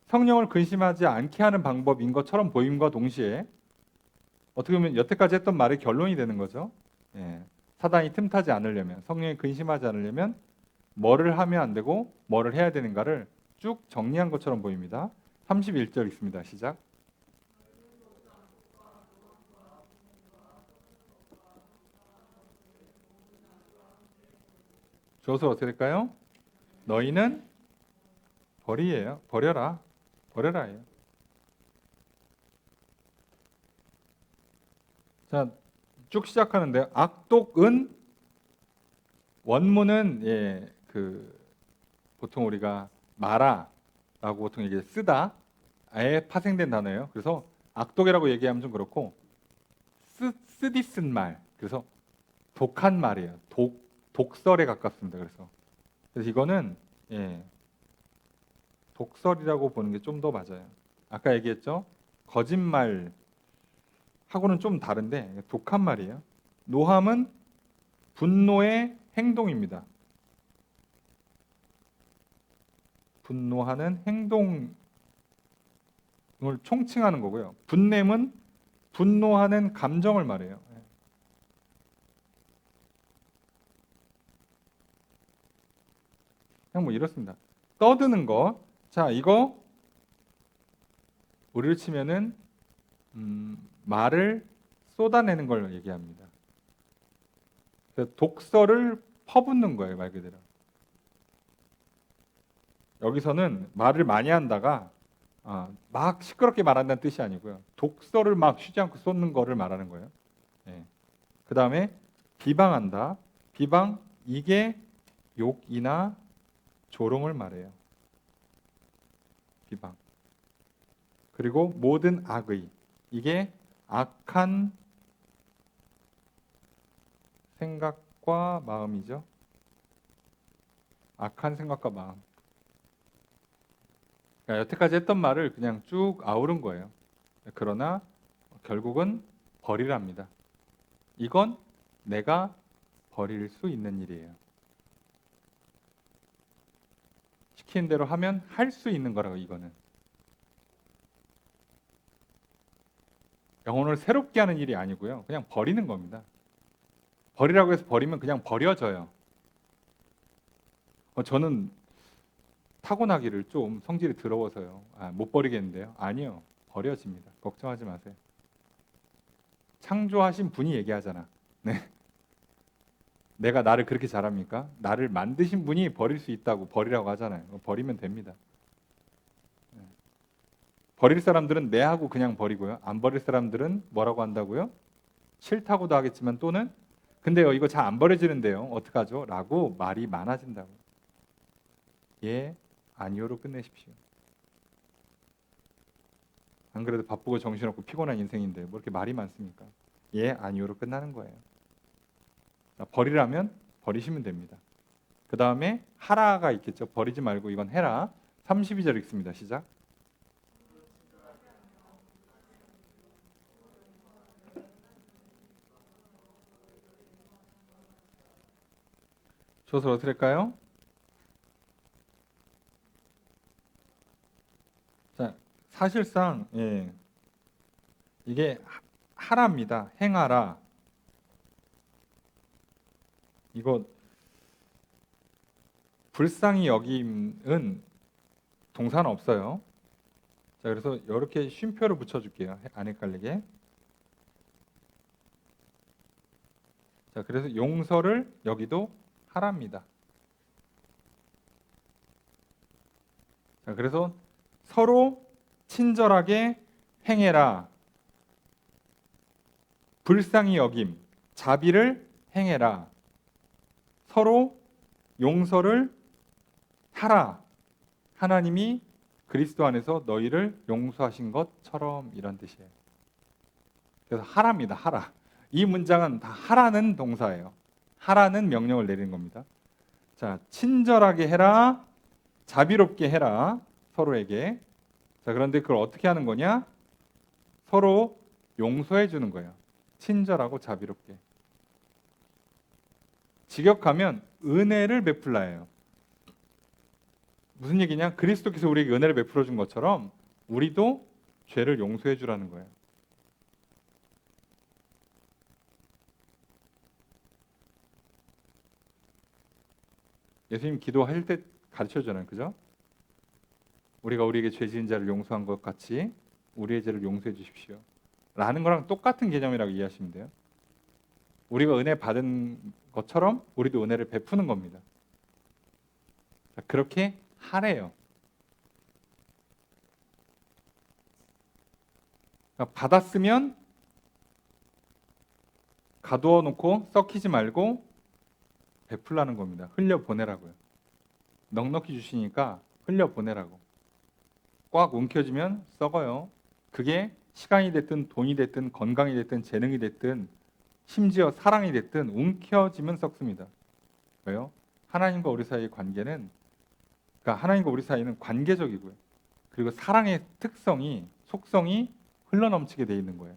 성령을 근심하지 않게 하는 방법인 것처럼 보임과 동시에 어떻게 보면 여태까지 했던 말의 결론이 되는 거죠. 예. 사단이 틈타지 않으려면 성령이 근심하지 않으려면 뭐를 하면 안 되고 뭐를 해야 되는가를 쭉 정리한 것처럼 보입니다. 31절 있습니다. 시작. 주어서 어떻게 될까요? 너희는 벌이에요. 버려라예요. 자, 쭉 시작하는데 악독은 원문은 보통 우리가 마라라고 보통 이게 쓰다에 파생된 단어예요. 그래서 악독이라고 얘기하면 좀 그렇고 쓰디 쓴 말. 그래서 독한 말이에요. 독설에 가깝습니다. 그래서 이거는 독설이라고 보는 게 좀 더 맞아요. 아까 얘기했죠? 거짓말 하고는 좀 다른데 독한 말이에요. 노함은 분노의 행동입니다. 분노하는 행동을 총칭하는 거고요. 분냄은 분노하는 감정을 말해요. 그냥 뭐 이렇습니다. 떠드는 거. 자, 이거 우리를 치면은 말을 쏟아내는 걸 얘기합니다. 독설을 퍼붓는 거예요, 말 그대로. 여기서는 말을 많이 한다가 막 시끄럽게 말한다는 뜻이 아니고요. 독설을 막 쉬지 않고 쏟는 거를 말하는 거예요. 그 다음에 비방한다. 비방, 이게 욕이나 조롱을 말해요. 비방. 그리고 모든 악의, 이게 악한 생각과 마음이죠. 악한 생각과 마음. 그러니까 여태까지 했던 말을 그냥 쭉 아우른 거예요. 그러나 결국은 버리랍니다. 이건 내가 버릴 수 있는 일이에요. 시키는 대로 하면 할 수 있는 거라고. 이거는 영혼을 새롭게 하는 일이 아니고요. 그냥 버리는 겁니다. 버리라고 해서 버리면 그냥 버려져요. 저는 타고나기를 좀 성질이 더러워서요. 못 버리겠는데요. 아니요. 버려집니다. 걱정하지 마세요. 창조하신 분이 얘기하잖아. 네. 내가 나를 그렇게 잘합니까? 나를 만드신 분이 버릴 수 있다고 버리라고 하잖아요. 버리면 됩니다. 버릴 사람들은 네 하고 그냥 버리고요. 안 버릴 사람들은 뭐라고 한다고요? 싫다고도 하겠지만 또는 근데요 이거 잘 안 버려지는데요. 어떡하죠? 라고 말이 많아진다고. 예, 아니요로 끝내십시오. 안 그래도 바쁘고 정신없고 피곤한 인생인데 뭐 이렇게 말이 많습니까? 예, 아니요로 끝나는 거예요. 버리라면 버리시면 됩니다. 그 다음에 하라가 있겠죠. 버리지 말고 이건 해라. 32절 읽습니다. 시작. 저서 어떻게 할까요? 자, 사실상 이게 하라입니다. 행하라. 이거 불쌍히 여김은 동사는 없어요. 자, 그래서 이렇게 쉼표를 붙여줄게요. 안 헷갈리게. 자, 그래서 용서를 여기도 하랍니다. 자, 그래서 서로 친절하게 행해라. 불쌍히 여김, 자비를 행해라. 서로 용서를 하라. 하나님이 그리스도 안에서 너희를 용서하신 것처럼, 이런 뜻이에요. 그래서 하라입니다. 하라. 이 문장은 다 하라는 동사예요. 하라는 명령을 내리는 겁니다. 자, 친절하게 해라. 자비롭게 해라. 서로에게. 자, 그런데 그걸 어떻게 하는 거냐? 서로 용서해 주는 거예요. 친절하고 자비롭게. 직역하면 은혜를 베풀라 해요. 무슨 얘기냐? 그리스도께서 우리에게 은혜를 베풀어 준 것처럼 우리도 죄를 용서해 주라는 거예요. 예수님 기도할 때 가르쳐 주잖아요. 그죠? 우리가 우리에게 죄 지은 자를 용서한 것 같이 우리의 죄를 용서해 주십시오. 라는 거랑 똑같은 개념이라고 이해하시면 돼요. 우리가 은혜 받은 것처럼 우리도 은혜를 베푸는 겁니다. 그렇게 하래요. 그러니까 받았으면 가두어 놓고 썩히지 말고 베풀라는 겁니다. 흘려보내라고요. 넉넉히 주시니까 흘려보내라고. 꽉 움켜쥐면 썩어요. 그게 시간이 됐든 돈이 됐든 건강이 됐든 재능이 됐든 심지어 사랑이 됐든 움켜쥐면 썩습니다. 왜요? 하나님과 우리 사이의 관계는, 그러니까 하나님과 우리 사이는 관계적이고요. 그리고 사랑의 특성이, 속성이 흘러넘치게 돼 있는 거예요.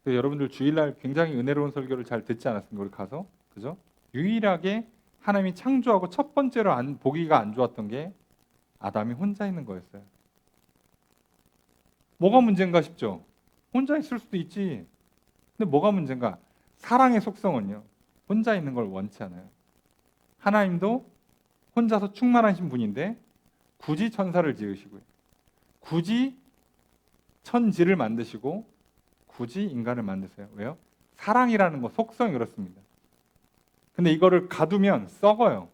여러분들 주일날 굉장히 은혜로운 설교를 잘 듣지 않았습니까? 우리 가서, 그죠? 유일하게 하나님이 창조하고 첫 번째로 보기가 안 좋았던 게 아담이 혼자 있는 거였어요. 뭐가 문제인가 싶죠? 혼자 있을 수도 있지. 근데 뭐가 문제인가? 사랑의 속성은요, 혼자 있는 걸 원치 않아요. 하나님도 혼자서 충만하신 분인데 굳이 천사를 지으시고요, 굳이 천지를 만드시고 굳이 인간을 만드세요. 왜요? 사랑이라는 거 속성이 그렇습니다. 근데 이거를 가두면 썩어요.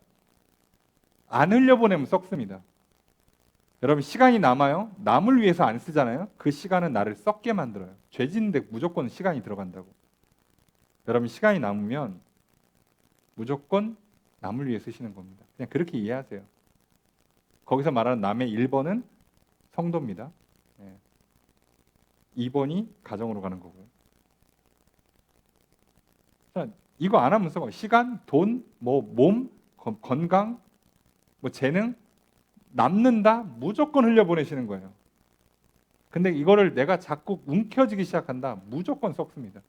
안 흘려보내면 썩습니다. 여러분, 시간이 남아요? 남을 위해서 안 쓰잖아요? 그 시간은 나를 썩게 만들어요. 죄 짓는데 무조건 시간이 들어간다고. 여러분, 시간이 남으면 무조건 남을 위해 쓰시는 겁니다. 그냥 그렇게 이해하세요. 거기서 말하는 남의 1번은 성도입니다. 2번이 가정으로 가는 거고요. 자, 이거 안 하면 썩어요. 시간, 돈, 몸, 건강, 재능 남는다? 무조건 흘려보내시는 거예요. 근데 이거를 내가 자꾸 움켜쥐기 시작한다? 무조건 썩습니다.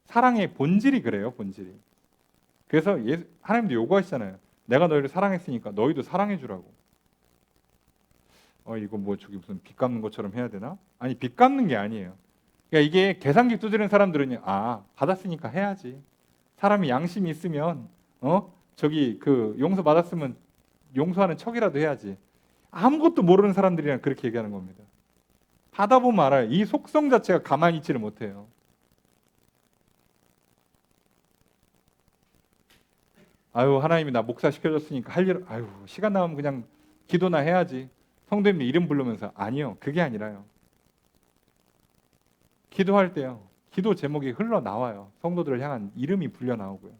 사랑의 본질이 그래요, 본질이. 그래서 하나님도 요구하시잖아요. 내가 너희를 사랑했으니까 너희도 사랑해 주라고. 이거 저기 무슨 빚 갚는 것처럼 해야 되나? 아니, 빚 갚는 게 아니에요. 그러니까 이게 계산기 두드리는 사람들은 받았으니까 해야지. 사람이 양심이 있으면 저기 용서 받았으면 용서하는 척이라도 해야지. 아무것도 모르는 사람들이랑 그렇게 얘기하는 겁니다. 받아보면 알아요. 이 속성 자체가 가만히 있지를 못해요. 하나님이 나 목사 시켜줬으니까 할 일, 시간 나오면 그냥 기도나 해야지. 성도님 이름 부르면서. 아니요, 그게 아니라요. 기도할 때요, 기도 제목이 흘러나와요. 성도들을 향한 이름이 불려 나오고요.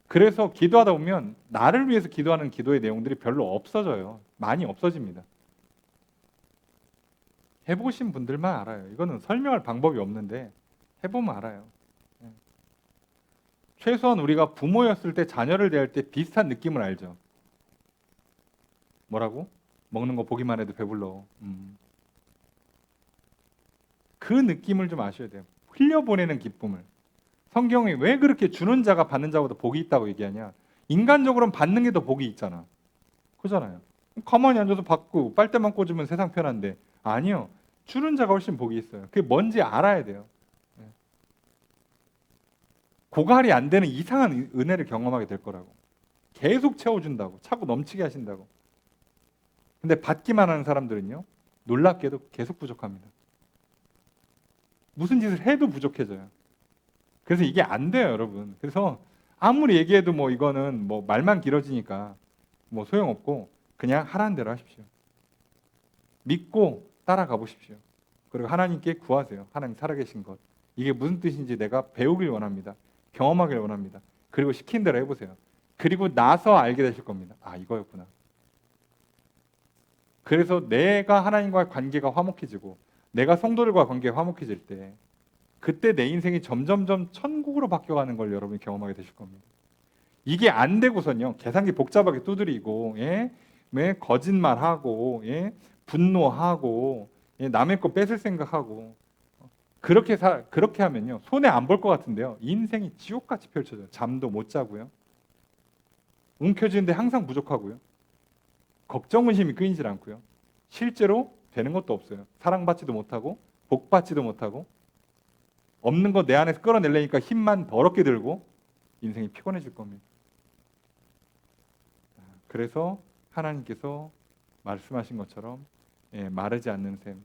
그래서 기도하다 보면 나를 위해서 기도하는 기도의 내용들이 별로 없어져요. 많이 없어집니다. 해보신 분들만 알아요. 이거는 설명할 방법이 없는데 해보면 알아요. 최소한 우리가 부모였을 때 자녀를 대할 때 비슷한 느낌을 알죠. 뭐라고? 먹는 거 보기만 해도 배불러. 그 느낌을 좀 아셔야 돼요. 흘려보내는 기쁨을. 성경이 왜 그렇게 주는 자가 받는 자보다 복이 있다고 얘기하냐? 인간적으로는 받는 게 더 복이 있잖아. 그렇잖아요. 가만히 앉아서 받고 빨대만 꽂으면 세상 편한데. 아니요. 주는 자가 훨씬 복이 있어요. 그게 뭔지 알아야 돼요. 고갈이 안 되는 이상한 은혜를 경험하게 될 거라고. 계속 채워준다고. 차고 넘치게 하신다고. 근데 받기만 하는 사람들은요, 놀랍게도 계속 부족합니다. 무슨 짓을 해도 부족해져요. 그래서 이게 안 돼요, 여러분. 그래서 아무리 얘기해도 뭐 이거는 뭐 말만 길어지니까 뭐 소용없고 그냥 하라는 대로 하십시오. 믿고 따라가 보십시오. 그리고 하나님께 구하세요. 하나님 살아계신 것. 이게 무슨 뜻인지 내가 배우길 원합니다. 경험하길 원합니다. 그리고 시킨 대로 해보세요. 그리고 나서 알게 되실 겁니다. 아, 이거였구나. 그래서 내가 하나님과의 관계가 화목해지고 내가 성도들과 관계가 화목해질 때 그때 내 인생이 점점점 천국으로 바뀌어가는 걸 여러분이 경험하게 되실 겁니다. 이게 안 되고선요, 계산기 복잡하게 두드리고, 예? 거짓말하고, 예? 분노하고, 예? 남의 거 뺏을 생각하고, 그렇게 하면요, 손해 안 볼 것 같은데요, 인생이 지옥같이 펼쳐져요. 잠도 못 자고요, 움켜쥐는데 항상 부족하고요, 걱정 의심이 끊이질 않고요, 실제로 되는 것도 없어요. 사랑받지도 못하고, 복받지도 못하고, 없는 거 내 안에서 끌어내려니까 힘만 더럽게 들고 인생이 피곤해질 겁니다. 그래서 하나님께서 말씀하신 것처럼 마르지 않는 샘,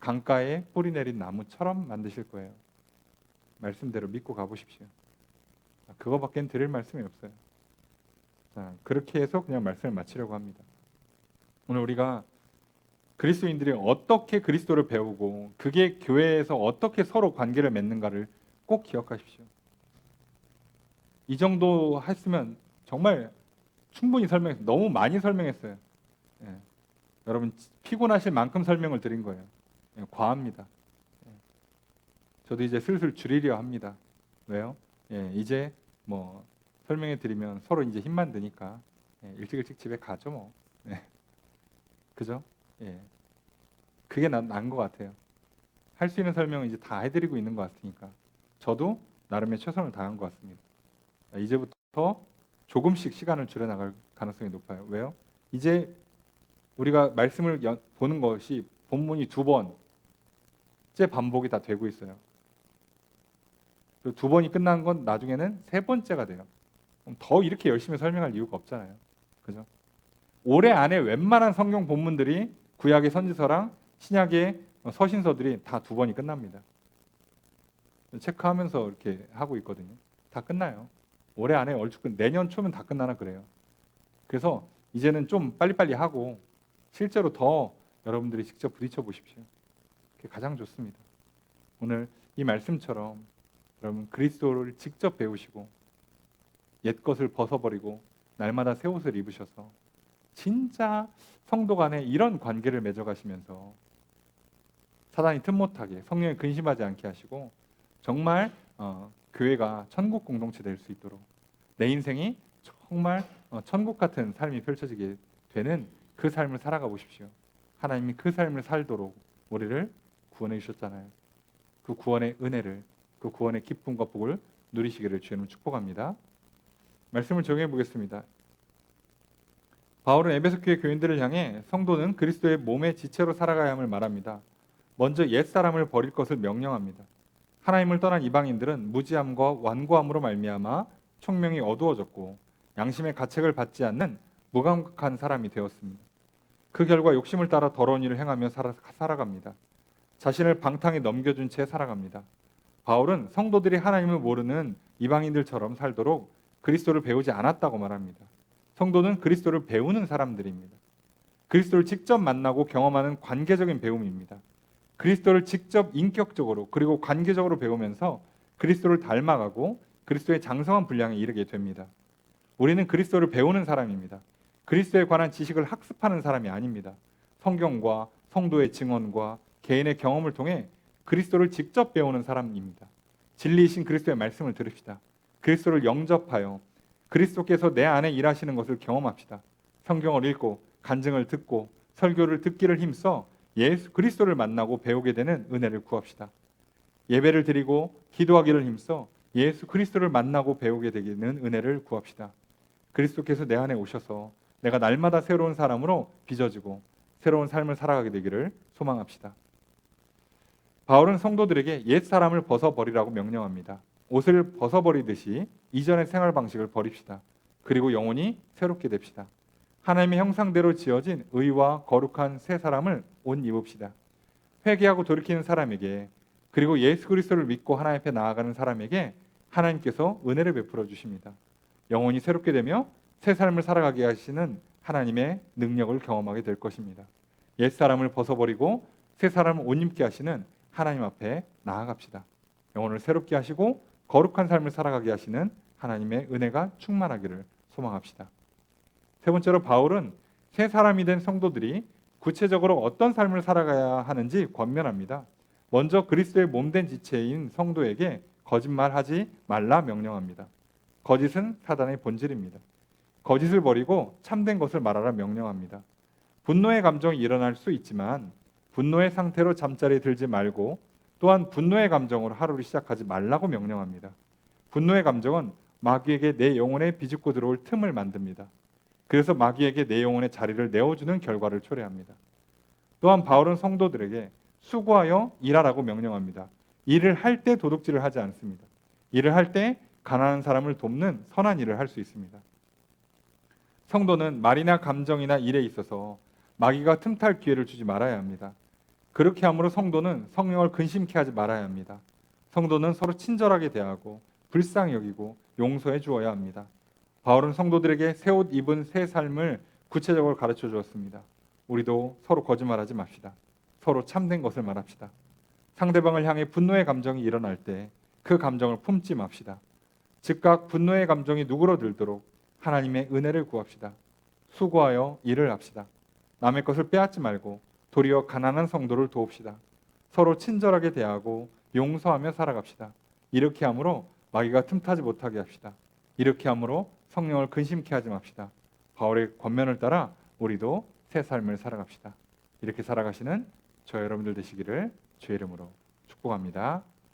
강가에 뿌리 내린 나무처럼 만드실 거예요. 말씀대로 믿고 가보십시오. 그거밖엔 드릴 말씀이 없어요. 자, 그렇게 해서 그냥 말씀을 마치려고 합니다. 오늘 우리가 그리스도인들이 어떻게 그리스도를 배우고 그게 교회에서 어떻게 서로 관계를 맺는가를 꼭 기억하십시오. 이 정도 했으면 정말 충분히 설명했어요. 너무 많이 설명했어요. 예. 여러분 피곤하실 만큼 설명을 드린 거예요. 예, 과합니다. 예. 저도 이제 슬슬 줄이려 합니다. 왜요? 예, 이제 뭐 설명해 드리면 서로 이제 힘만 드니까 일찍 집에 가죠 뭐. 예. 그죠? 예. 그게 나은 것 같아요. 할 수 있는 설명은 이제 다 해드리고 있는 것 같으니까 저도 나름의 최선을 다한 것 같습니다. 이제부터 조금씩 시간을 줄여나갈 가능성이 높아요. 왜요? 이제 우리가 말씀을 보는 것이 본문이 2번째 반복이 다 되고 있어요. 그 2번이 끝난 건 나중에는 3번째가 돼요. 더 이렇게 열심히 설명할 이유가 없잖아요. 그죠? 올해 안에 웬만한 성경 본문들이 구약의 선지서랑 신약의 서신서들이 다 2번이 끝납니다. 체크하면서 이렇게 하고 있거든요. 다 끝나요. 올해 안에 얼추 내년 초면 다 끝나나 그래요. 그래서 이제는 좀 빨리빨리 하고 실제로 더 여러분들이 직접 부딪혀 보십시오. 그게 가장 좋습니다. 오늘 이 말씀처럼 여러분 그리스도를 직접 배우시고 옛 것을 벗어버리고 날마다 새 옷을 입으셔서 진짜 성도 간에 이런 관계를 맺어가시면서 사단이 틈 못하게 성령에 근심하지 않게 하시고 정말 교회가 천국 공동체 될 수 있도록 내 인생이 정말 천국 같은 삶이 펼쳐지게 되는 그 삶을 살아가 보십시오. 하나님이 그 삶을 살도록 우리를 구원해 주셨잖아요. 그 구원의 은혜를, 그 구원의 기쁨과 복을 누리시기를 주님 축복합니다. 말씀을 정해 보겠습니다. 바울은 에베소 교회 교인들을 향해 성도는 그리스도의 몸의 지체로 살아가야 함을 말합니다. 먼저 옛사람을 버릴 것을 명령합니다. 하나님을 떠난 이방인들은 무지함과 완고함으로 말미암아 총명이 어두워졌고 양심의 가책을 받지 않는 무감각한 사람이 되었습니다. 그 결과 욕심을 따라 더러운 일을 행하며 살아갑니다. 자신을 방탕에 넘겨준 채 살아갑니다. 바울은 성도들이 하나님을 모르는 이방인들처럼 살도록 그리스도를 배우지 않았다고 말합니다. 성도는 그리스도를 배우는 사람들입니다. 그리스도를 직접 만나고 경험하는 관계적인 배움입니다. 그리스도를 직접 인격적으로 그리고 관계적으로 배우면서 그리스도를 닮아가고 그리스도의 장성한 분량에 이르게 됩니다. 우리는 그리스도를 배우는 사람입니다. 그리스도에 관한 지식을 학습하는 사람이 아닙니다. 성경과 성도의 증언과 개인의 경험을 통해 그리스도를 직접 배우는 사람입니다. 진리이신 그리스도의 말씀을 들읍시다. 그리스도를 영접하여 그리스도께서 내 안에 일하시는 것을 경험합시다. 성경을 읽고 간증을 듣고 설교를 듣기를 힘써 예수 그리스도를 만나고 배우게 되는 은혜를 구합시다. 예배를 드리고 기도하기를 힘써 예수 그리스도를 만나고 배우게 되는 은혜를 구합시다. 그리스도께서 내 안에 오셔서 내가 날마다 새로운 사람으로 빚어지고 새로운 삶을 살아가게 되기를 소망합시다. 바울은 성도들에게 옛 사람을 벗어버리라고 명령합니다. 옷을 벗어버리듯이 이전의 생활 방식을 버립시다. 그리고 영원히 새롭게 됩시다. 하나님의 형상대로 지어진 의와 거룩한 새 사람을 옷 입읍시다. 회개하고 돌이키는 사람에게 그리고 예수 그리스도를 믿고 하나님 앞에 나아가는 사람에게 하나님께서 은혜를 베풀어 주십니다. 영혼이 새롭게 되며 새 삶을 살아가게 하시는 하나님의 능력을 경험하게 될 것입니다. 옛 사람을 벗어버리고 새 사람을 옷 입게 하시는 하나님 앞에 나아갑시다. 영혼을 새롭게 하시고 거룩한 삶을 살아가게 하시는 하나님의 은혜가 충만하기를 소망합시다. 세 번째로 바울은 새 사람이 된 성도들이 구체적으로 어떤 삶을 살아가야 하는지 권면합니다. 먼저 그리스도의 몸된 지체인 성도에게 거짓말하지 말라 명령합니다. 거짓은 사단의 본질입니다. 거짓을 버리고 참된 것을 말하라 명령합니다. 분노의 감정이 일어날 수 있지만 분노의 상태로 잠자리에 들지 말고 또한 분노의 감정으로 하루를 시작하지 말라고 명령합니다. 분노의 감정은 마귀에게 내 영혼에 비집고 들어올 틈을 만듭니다. 그래서 마귀에게 내 영혼의 자리를 내어주는 결과를 초래합니다. 또한 바울은 성도들에게 수고하여 일하라고 명령합니다. 일을 할 때 도둑질을 하지 않습니다. 일을 할 때 가난한 사람을 돕는 선한 일을 할 수 있습니다. 성도는 말이나 감정이나 일에 있어서 마귀가 틈탈 기회를 주지 말아야 합니다. 그렇게 함으로 성도는 성령을 근심케 하지 말아야 합니다. 성도는 서로 친절하게 대하고 불쌍히 여기고 용서해 주어야 합니다. 바울은 성도들에게 새 옷 입은 새 삶을 구체적으로 가르쳐 주었습니다. 우리도 서로 거짓말하지 맙시다. 서로 참된 것을 말합시다. 상대방을 향해 분노의 감정이 일어날 때 그 감정을 품지 맙시다. 즉각 분노의 감정이 누그러들도록 하나님의 은혜를 구합시다. 수고하여 일을 합시다. 남의 것을 빼앗지 말고 도리어 가난한 성도를 도웁시다. 서로 친절하게 대하고 용서하며 살아갑시다. 이렇게 함으로 마귀가 틈타지 못하게 합시다. 이렇게 함으로 성령을 근심케 하지 맙시다. 바울의 권면을 따라 우리도 새 삶을 살아갑시다. 이렇게 살아가시는 저 여러분들 되시기를 주의 이름으로 축복합니다.